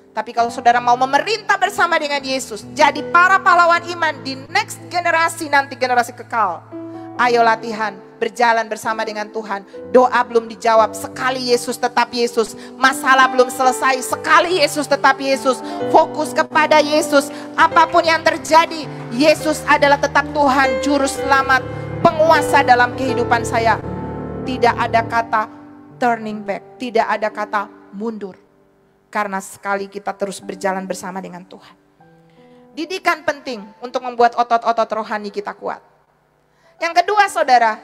Tapi kalau saudara mau memerintah bersama dengan Yesus, jadi para pahlawan iman di next generasi nanti, generasi kekal. Ayo latihan, berjalan bersama dengan Tuhan. Doa belum dijawab, sekali Yesus tetap Yesus. Masalah belum selesai, sekali Yesus tetap Yesus. Fokus kepada Yesus. Apapun yang terjadi, Yesus adalah tetap Tuhan, Juru Selamat, penguasa dalam kehidupan saya. Tidak ada kata turning back, tidak ada kata mundur. Karena sekali kita terus berjalan bersama dengan Tuhan. Didikan penting untuk membuat otot-otot rohani kita kuat. Yang kedua saudara,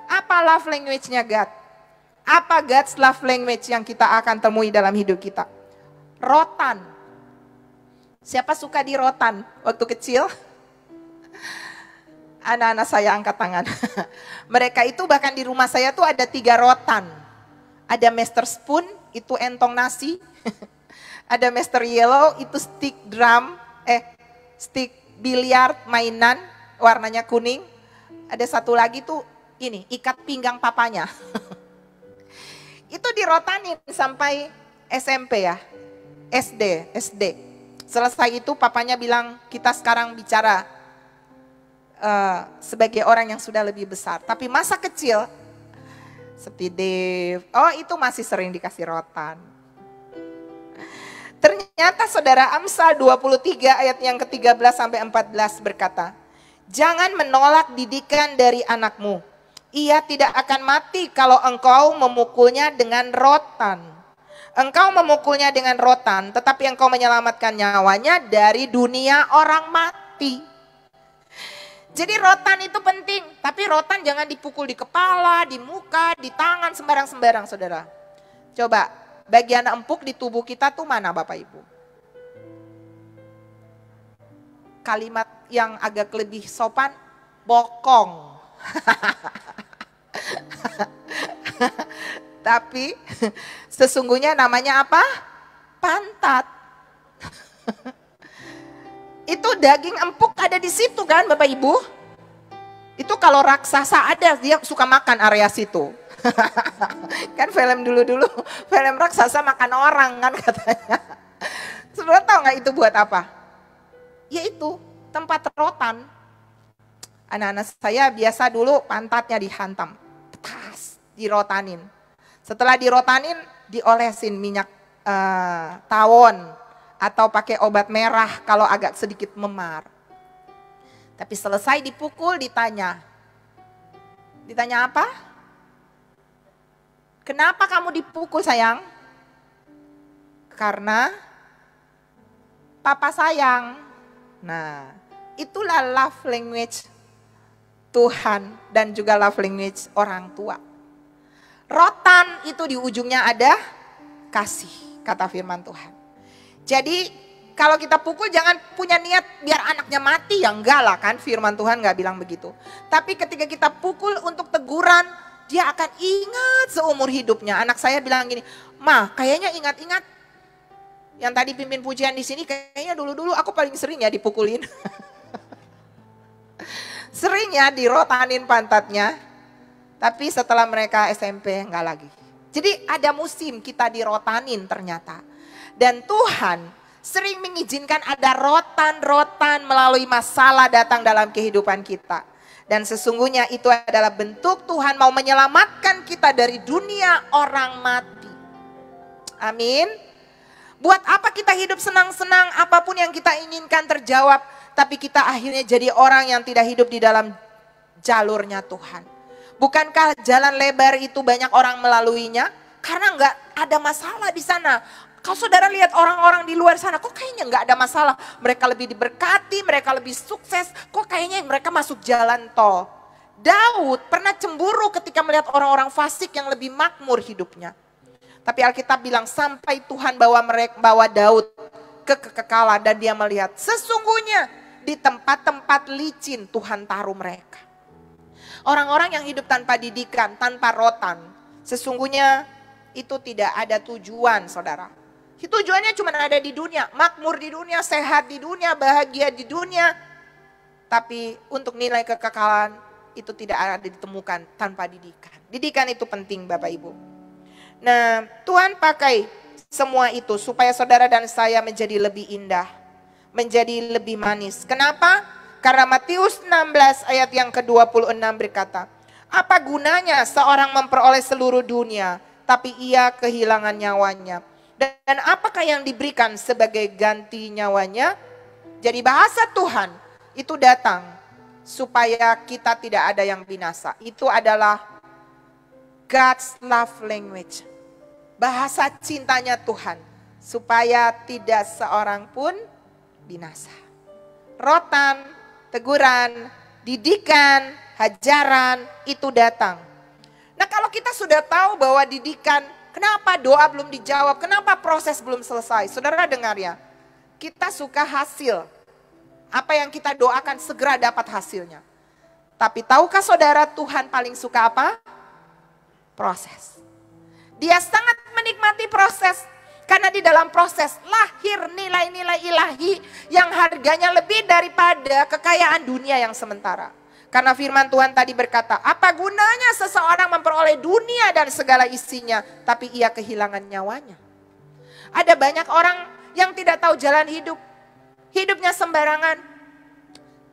apa love language-nya God? Apa God's love language yang kita akan temui dalam hidup kita? Rotan. Siapa suka di rotan waktu kecil? Anak-anak saya angkat tangan. Mereka itu bahkan di rumah saya tuh ada 3 rotan. Ada Master Spoon, itu entong nasi. Ada Master Yellow, itu stick biliar mainan, warnanya kuning. Ada satu lagi tuh ini, ikat pinggang papanya. Itu dirotanin sampai SMP ya, SD. Selesai itu papanya bilang, kita sekarang bicara sebagai orang yang sudah lebih besar. Tapi masa kecil, seperti Dave, itu masih sering dikasih rotan. Ternyata saudara, Amsal 23 ayat yang ke-13 sampai 14 berkata, jangan menolak didikan dari anakmu. Ia tidak akan mati kalau engkau memukulnya dengan rotan. Engkau memukulnya dengan rotan, tetapi engkau menyelamatkan nyawanya dari dunia orang mati. Jadi rotan itu penting, tapi rotan jangan dipukul di kepala, di muka, di tangan, sembarang-sembarang saudara. Coba, bagian empuk di tubuh kita tuh mana Bapak Ibu? Kalimat yang agak lebih sopan, bokong. Tapi sesungguhnya namanya apa? Pantat. Itu daging empuk ada di situ kan Bapak Ibu? Itu kalau raksasa ada, dia suka makan area situ. Kan film dulu-dulu, film raksasa makan orang kan katanya. Saudara tahu nggak itu buat apa? Yaitu tempat rotan. Anak-anak saya biasa dulu pantatnya dihantam, tas, dirotanin. Setelah dirotanin, diolesin minyak tawon atau pakai obat merah kalau agak sedikit memar. Tapi selesai dipukul ditanya. Ditanya apa? Kenapa kamu dipukul sayang? Karena papa sayang. Nah, itulah love language Tuhan dan juga love language orang tua. Rotan itu di ujungnya ada kasih, kata firman Tuhan. Jadi kalau kita pukul jangan punya niat biar anaknya mati, ya enggak lah kan, firman Tuhan enggak bilang begitu. Tapi ketika kita pukul untuk teguran, dia akan ingat seumur hidupnya. Anak saya bilang gini, "Ma, kayaknya ingat-ingat yang tadi pimpin pujian di sini, kayaknya dulu-dulu aku paling sering ya dipukulin." Sering ya dirotanin pantatnya. Tapi setelah mereka SMP enggak lagi. Jadi ada musim kita dirotanin ternyata. Dan Tuhan sering mengizinkan ada rotan-rotan melalui masalah datang dalam kehidupan kita. Dan sesungguhnya itu adalah bentuk Tuhan mau menyelamatkan kita dari dunia orang mati. Amin. Buat apa kita hidup senang-senang, apapun yang kita inginkan terjawab. Tapi kita akhirnya jadi orang yang tidak hidup di dalam jalurnya Tuhan. Bukankah jalan lebar itu banyak orang melaluinya? Karena enggak ada masalah di sana. Kalau saudara lihat orang-orang di luar sana, kok kayaknya nggak ada masalah. Mereka lebih diberkati, mereka lebih sukses. Kok kayaknya mereka masuk jalan tol. Daud pernah cemburu ketika melihat orang-orang fasik yang lebih makmur hidupnya. Tapi Alkitab bilang sampai Tuhan bawa Daud ke kekekalan dan dia melihat sesungguhnya di tempat-tempat licin Tuhan taruh mereka. Orang-orang yang hidup tanpa didikan, tanpa rotan, sesungguhnya itu tidak ada tujuan saudara. Tujuannya cuma ada di dunia, makmur di dunia, sehat di dunia, bahagia di dunia. Tapi untuk nilai kekekalan itu tidak ada ditemukan tanpa didikan. Didikan itu penting Bapak Ibu. Nah, Tuhan pakai semua itu supaya saudara dan saya menjadi lebih indah, menjadi lebih manis. Kenapa? Karena Matius 16 ayat yang ke-26 berkata, apa gunanya seorang memperoleh seluruh dunia, tapi ia kehilangan nyawanya? Dan apakah yang diberikan sebagai ganti nyawanya? Jadi bahasa Tuhan itu datang supaya kita tidak ada yang binasa. Itu adalah God's love language. Bahasa cintanya Tuhan. supaya tidak seorang pun binasa. Rotan, teguran, didikan, hajaran itu datang. Nah, kalau kita sudah tahu bahwa didikan, kenapa doa belum dijawab, kenapa proses belum selesai? Saudara dengar ya, kita suka hasil. Apa yang kita doakan segera dapat hasilnya. Tapi tahukah saudara, Tuhan paling suka apa? Proses. Dia sangat menikmati proses. Karena di dalam proses lahir nilai-nilai ilahi yang harganya lebih daripada kekayaan dunia yang sementara. Karena firman Tuhan tadi berkata, apa gunanya seseorang memperoleh dunia dan segala isinya, tapi ia kehilangan nyawanya. Ada banyak orang yang tidak tahu jalan hidup. Hidupnya sembarangan.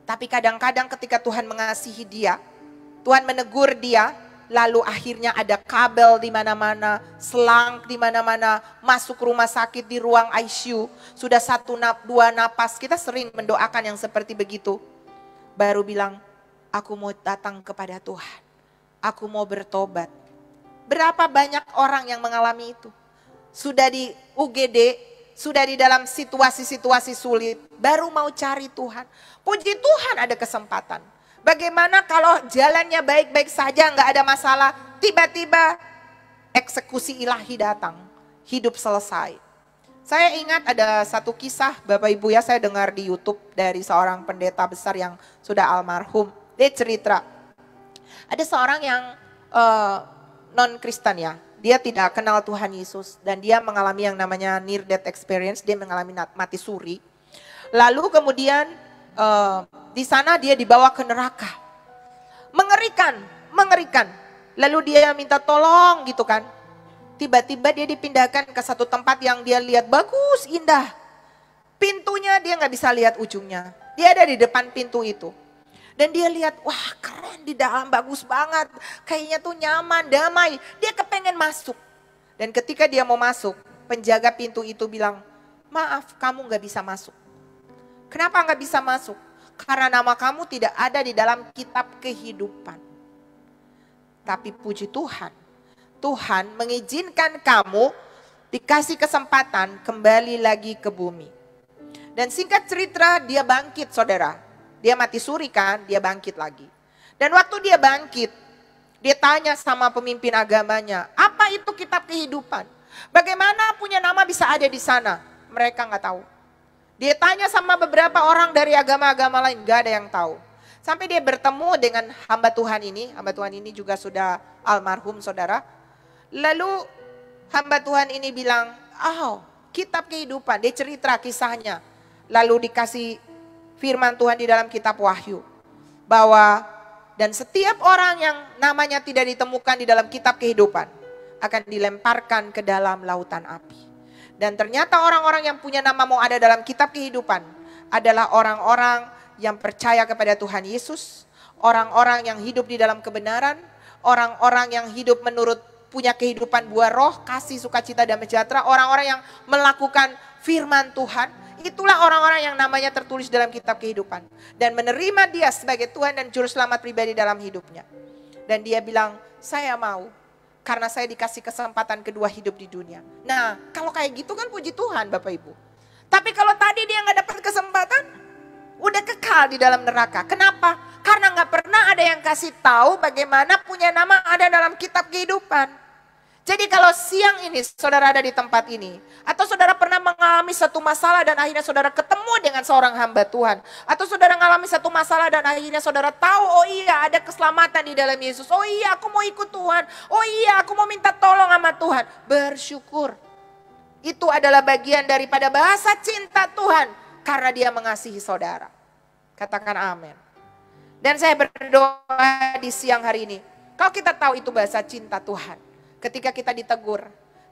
Tapi kadang-kadang ketika Tuhan mengasihi dia, Tuhan menegur dia, lalu akhirnya ada kabel di mana-mana, selang di mana-mana, masuk rumah sakit di ruang ICU, sudah 1-2 napas. Kita sering mendoakan yang seperti begitu. Baru bilang, aku mau datang kepada Tuhan, aku mau bertobat. Berapa banyak orang yang mengalami itu? Sudah di UGD, sudah di dalam situasi-situasi sulit, baru mau cari Tuhan. Puji Tuhan ada kesempatan. Bagaimana kalau jalannya baik-baik saja, nggak ada masalah, tiba-tiba eksekusi ilahi datang, hidup selesai. Saya ingat ada satu kisah, Bapak Ibu ya, saya dengar di YouTube dari seorang pendeta besar yang sudah almarhum. Dia cerita, ada seorang yang non-Kristen ya, dia tidak kenal Tuhan Yesus dan dia mengalami yang namanya near death experience, dia mengalami mati suri. Lalu kemudian di sana dia dibawa ke neraka. Mengerikan, mengerikan. Lalu dia minta tolong gitu kan. Tiba-tiba dia dipindahkan ke satu tempat yang dia lihat bagus, indah. Pintunya dia nggak bisa lihat ujungnya. Dia ada di depan pintu itu. Dan dia lihat, wah keren di dalam, bagus banget. Kayaknya tuh nyaman, damai. Dia kepengen masuk. Dan ketika dia mau masuk, penjaga pintu itu bilang, maaf kamu gak bisa masuk. Kenapa gak bisa masuk? Karena nama kamu tidak ada di dalam kitab kehidupan. Tapi puji Tuhan, Tuhan mengizinkan kamu dikasih kesempatan kembali lagi ke bumi. Dan singkat cerita dia bangkit saudara. Dia mati suri kan, dia bangkit lagi. Dan waktu dia bangkit, dia tanya sama pemimpin agamanya, apa itu kitab kehidupan? Bagaimana punya nama bisa ada di sana? Mereka nggak tahu. Dia tanya sama beberapa orang dari agama-agama lain, nggak ada yang tahu. Sampai dia bertemu dengan hamba Tuhan ini juga sudah almarhum saudara. Lalu hamba Tuhan ini bilang, kitab kehidupan, dia cerita kisahnya. Lalu dikasih firman Tuhan di dalam kitab Wahyu. Bahwa dan setiap orang yang namanya tidak ditemukan di dalam kitab kehidupan akan dilemparkan ke dalam lautan api. Dan ternyata orang-orang yang punya nama mau ada dalam kitab kehidupan adalah orang-orang yang percaya kepada Tuhan Yesus. Orang-orang yang hidup di dalam kebenaran. Orang-orang yang hidup menurut punya kehidupan buah roh, kasih, sukacita, dan sejahtera. Orang-orang yang melakukan firman Tuhan. Itulah orang-orang yang namanya tertulis dalam kitab kehidupan. Dan menerima dia sebagai Tuhan dan Juru Selamat pribadi dalam hidupnya. Dan dia bilang, saya mau. Karena saya dikasih kesempatan kedua hidup di dunia. Nah, kalau kayak gitu kan puji Tuhan Bapak Ibu. Tapi kalau tadi dia gak dapat kesempatan, udah kekal di dalam neraka. Kenapa? Karena gak pernah ada yang kasih tahu bagaimana punya nama ada dalam kitab kehidupan. Jadi kalau siang ini saudara ada di tempat ini, atau saudara pernah mengalami satu masalah dan akhirnya saudara ketemu dengan seorang hamba Tuhan, atau saudara mengalami satu masalah dan akhirnya saudara tahu, oh iya ada keselamatan di dalam Yesus, oh iya aku mau ikut Tuhan, oh iya aku mau minta tolong sama Tuhan, bersyukur. Itu adalah bagian daripada bahasa cinta Tuhan, karena dia mengasihi saudara. Katakan amin. Dan saya berdoa di siang hari ini, kalau kita tahu itu bahasa cinta Tuhan. Ketika kita ditegur,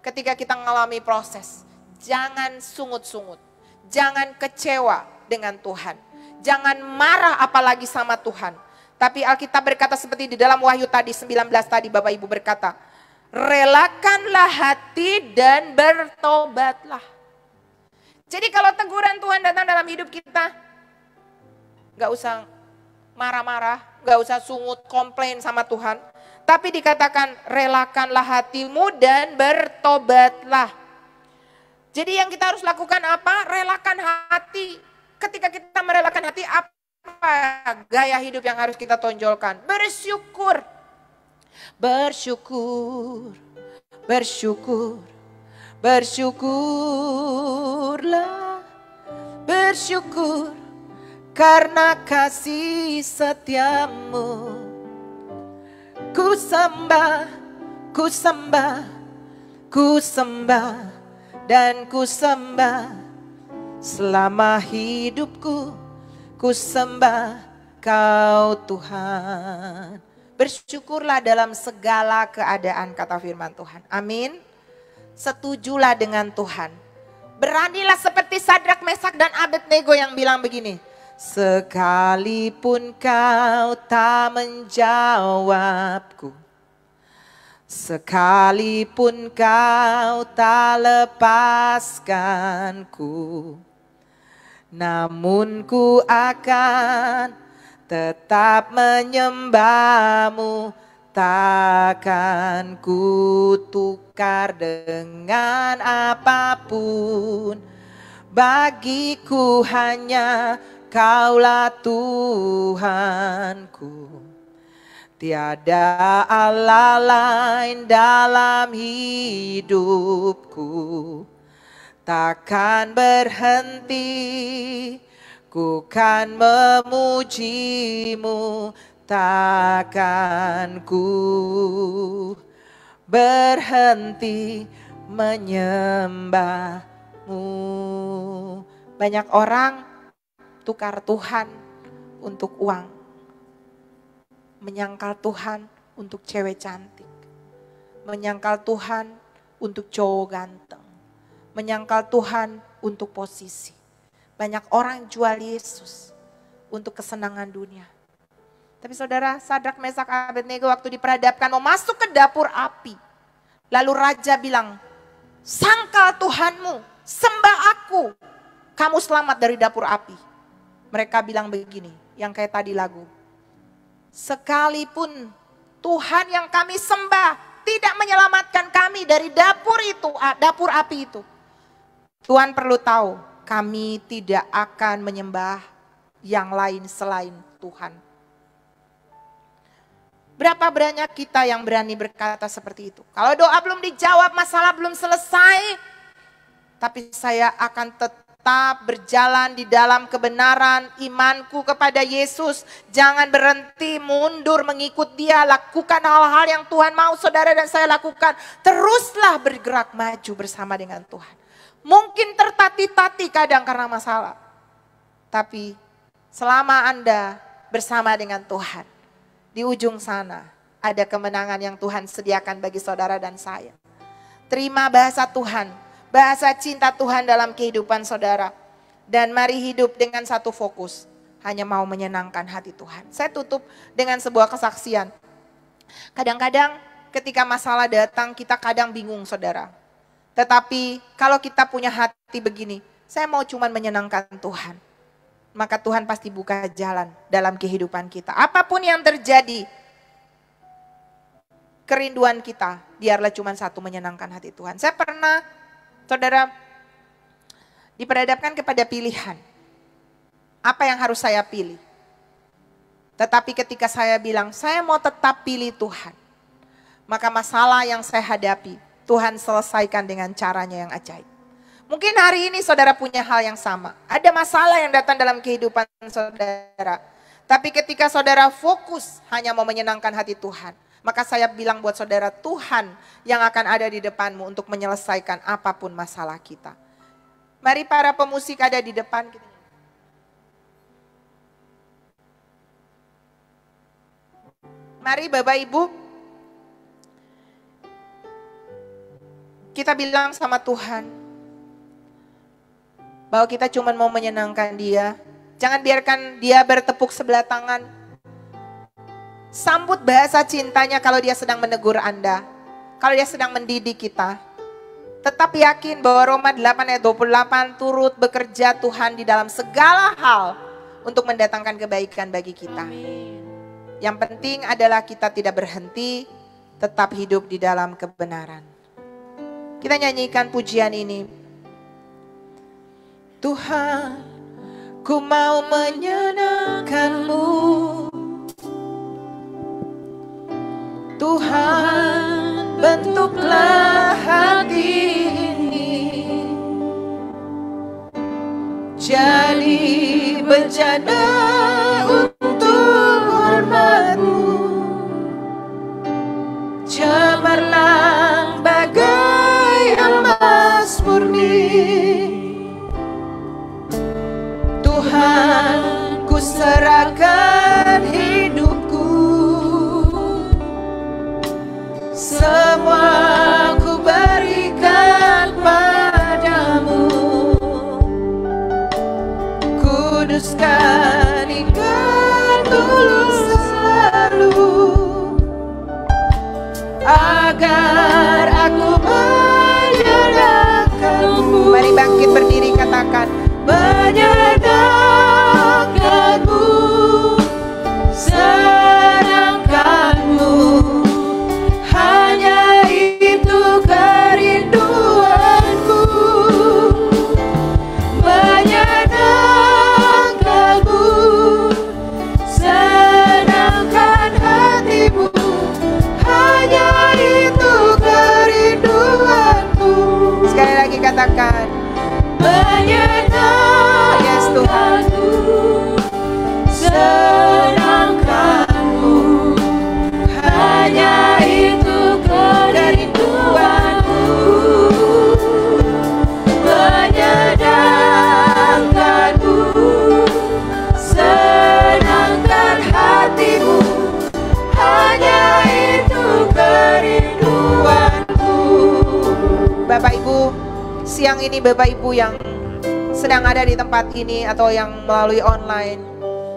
ketika kita mengalami proses, jangan sungut-sungut, jangan kecewa dengan Tuhan, jangan marah apalagi sama Tuhan. Tapi Alkitab berkata seperti di dalam Wahyu tadi 19 tadi Bapak Ibu berkata, relakanlah hati dan bertobatlah. Jadi kalau teguran Tuhan datang dalam hidup kita, gak usah marah-marah, gak usah sungut, komplain sama Tuhan. Tapi dikatakan relakanlah hatimu dan bertobatlah. Jadi yang kita harus lakukan apa? Relakan hati. Ketika kita merelakan hati, apa gaya hidup yang harus kita tonjolkan? Bersyukur. Bersyukur. Bersyukur. Bersyukurlah. Bersyukur karena kasih setiamu. Ku sembah, ku sembah, ku sembah, dan ku sembah selama hidupku. Ku sembah Kau Tuhan. Bersyukurlah dalam segala keadaan, kata firman Tuhan. Amin. Setujulah dengan Tuhan. Beranilah seperti Sadrak, Mesak, dan Abednego yang bilang begini. Sekalipun kau tak menjawabku, sekalipun kau tak lepaskanku, namun ku akan tetap menyembahmu, takkan ku tukar dengan apapun. Bagiku hanya Kaulah Tuhanku, tiada Allah lain dalam hidupku. Takkan berhenti, ku kan memujimu, takkan ku berhenti menyembahmu. Banyak orang tukar Tuhan untuk uang, menyangkal Tuhan untuk cewek cantik, menyangkal Tuhan untuk cowok ganteng, menyangkal Tuhan untuk posisi. Banyak orang jual Yesus untuk kesenangan dunia. Tapi saudara, Sadrak, Mesak, Abednego waktu diperadabkan mau masuk ke dapur api. Lalu raja bilang, sangkal Tuhanmu, sembah aku, kamu selamat dari dapur api. Mereka bilang begini, yang kayak tadi lagu. Sekalipun Tuhan yang kami sembah tidak menyelamatkan kami dari dapur itu, dapur api itu. Tuhan perlu tahu, kami tidak akan menyembah yang lain selain Tuhan. Berapa banyak kita yang berani berkata seperti itu? Kalau doa belum dijawab, masalah belum selesai, tapi saya akan tetap berjalan di dalam kebenaran imanku kepada Yesus. Jangan berhenti mundur mengikut Dia. Lakukan hal-hal yang Tuhan mau saudara dan saya lakukan. Teruslah bergerak maju bersama dengan Tuhan. Mungkin tertati-tati kadang karena masalah. Tapi selama Anda bersama dengan Tuhan, di ujung sana ada kemenangan yang Tuhan sediakan bagi saudara dan saya. Terima bahasa Tuhan. Bahasa cinta Tuhan dalam kehidupan saudara. Dan mari hidup dengan satu fokus. Hanya mau menyenangkan hati Tuhan. Saya tutup dengan sebuah kesaksian. Kadang-kadang ketika masalah datang kita kadang bingung saudara. Tetapi kalau kita punya hati begini. Saya mau cuman menyenangkan Tuhan. Maka Tuhan pasti buka jalan dalam kehidupan kita. Apapun yang terjadi. Kerinduan kita biarlah cuman satu, menyenangkan hati Tuhan. Saya pernah saudara, diperhadapkan kepada pilihan. Apa yang harus saya pilih? Tetapi ketika saya bilang, saya mau tetap pilih Tuhan. Maka masalah yang saya hadapi, Tuhan selesaikan dengan caranya yang ajaib. Mungkin hari ini saudara punya hal yang sama. Ada masalah yang datang dalam kehidupan saudara. Tapi ketika saudara fokus hanya mau menyenangkan hati Tuhan. Maka saya bilang buat saudara, Tuhan yang akan ada di depanmu untuk menyelesaikan apapun masalah kita. Mari para pemusik ada di depan. Mari Bapak Ibu, kita bilang sama Tuhan, bahwa kita cuma mau menyenangkan Dia. Jangan biarkan Dia bertepuk sebelah tangan. Sambut bahasa cintanya kalau Dia sedang menegur Anda. Kalau Dia sedang mendidik kita. Tetap yakin bahwa Roma 8 ayat 28 turut bekerja Tuhan di dalam segala hal untuk mendatangkan kebaikan bagi kita. Amin. Yang penting adalah kita tidak berhenti, tetap hidup di dalam kebenaran. Kita nyanyikan pujian ini. Tuhan, ku mau menyenangkan-Mu. Tuhan, bentuklah hati ini jadi bejana untuk hormat-Mu. Cemerlang bagai emas murni. Tuhan, ku serahkan hidupku, semua ku berikan padamu. Kuduskan dengan tulus selalu, agar aku menyenangkan-Mu. Mari bangkit berdiri, katakan, menyenangkan-Mu, senangkan-Mu, hanya itu kerinduanku. Menyenangkan-Mu, senangkan hatimu, hanya itu kerinduanku. Sekali lagi katakan, yes Tuhan, senangkan-Mu, hanya itu kerinduanku. Menyenangkan-Mu, senangkan hatimu, hanya itu kerinduanku. Bapak Ibu, siang ini Bapak Ibu yang sedang ada di tempat ini atau yang melalui online,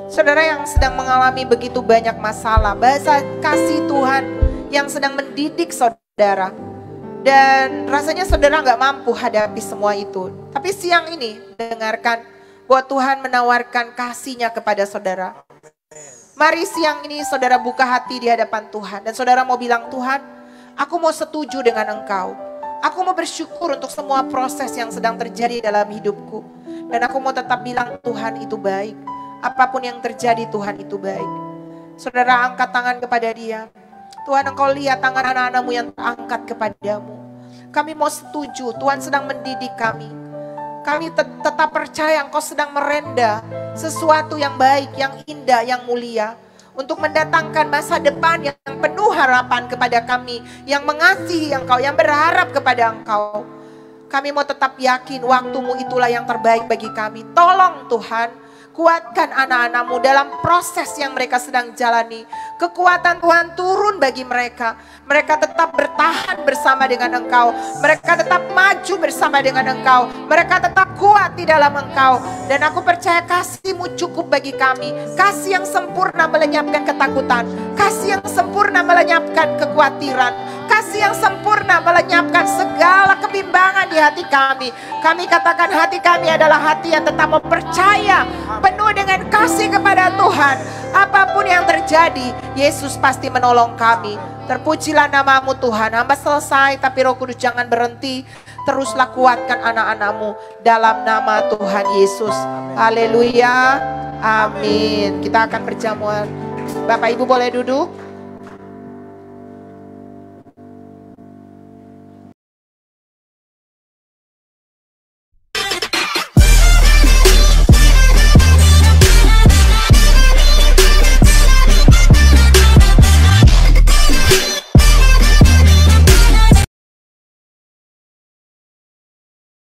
saudara yang sedang mengalami begitu banyak masalah, bahasa kasih Tuhan yang sedang mendidik saudara, dan rasanya saudara nggak mampu hadapi semua itu. Tapi siang ini dengarkan bahwa Tuhan menawarkan kasih-Nya kepada saudara. Mari siang ini saudara buka hati di hadapan Tuhan, dan saudara mau bilang, Tuhan, aku mau setuju dengan Engkau. Aku mau bersyukur untuk semua proses yang sedang terjadi dalam hidupku. Dan aku mau tetap bilang, Tuhan itu baik. Apapun yang terjadi, Tuhan itu baik. Saudara angkat tangan kepada Dia. Tuhan, Engkau lihat tangan anak-anak-Mu yang terangkat kepadamu. Kami mau setuju, Tuhan sedang mendidik kami. Kami tetap percaya Engkau sedang merenda sesuatu yang baik, yang indah, yang mulia, untuk mendatangkan masa depan yang penuh harapan kepada kami, yang mengasihi Engkau, yang berharap kepada Engkau. Kami mau tetap yakin waktu-Mu itulah yang terbaik bagi kami. Tolong Tuhan, kuatkan anak-anak-Mu dalam proses yang mereka sedang jalani. Kekuatan Tuhan turun bagi mereka. Mereka tetap bertahan bersama dengan Engkau. Mereka tetap maju bersama dengan Engkau. Mereka tetap kuat di dalam Engkau. Dan aku percaya kasih-Mu cukup bagi kami. Kasih yang sempurna melenyapkan ketakutan. Kasih yang sempurna melenyapkan kekhawatiran. Kasih yang sempurna melenyapkan segala kebimbangan di hati kami. Kami katakan hati kami adalah hati yang tetap mempercaya, penuh dengan kasih kepada Tuhan. Apapun yang terjadi, Yesus pasti menolong kami. Terpujilah nama-Mu Tuhan. Hamba selesai, tapi Roh Kudus jangan berhenti. Teruslah kuatkan anak-anak-Mu dalam nama Tuhan Yesus. Haleluya. Amin. Kita akan berjamuan. Bapak Ibu boleh duduk.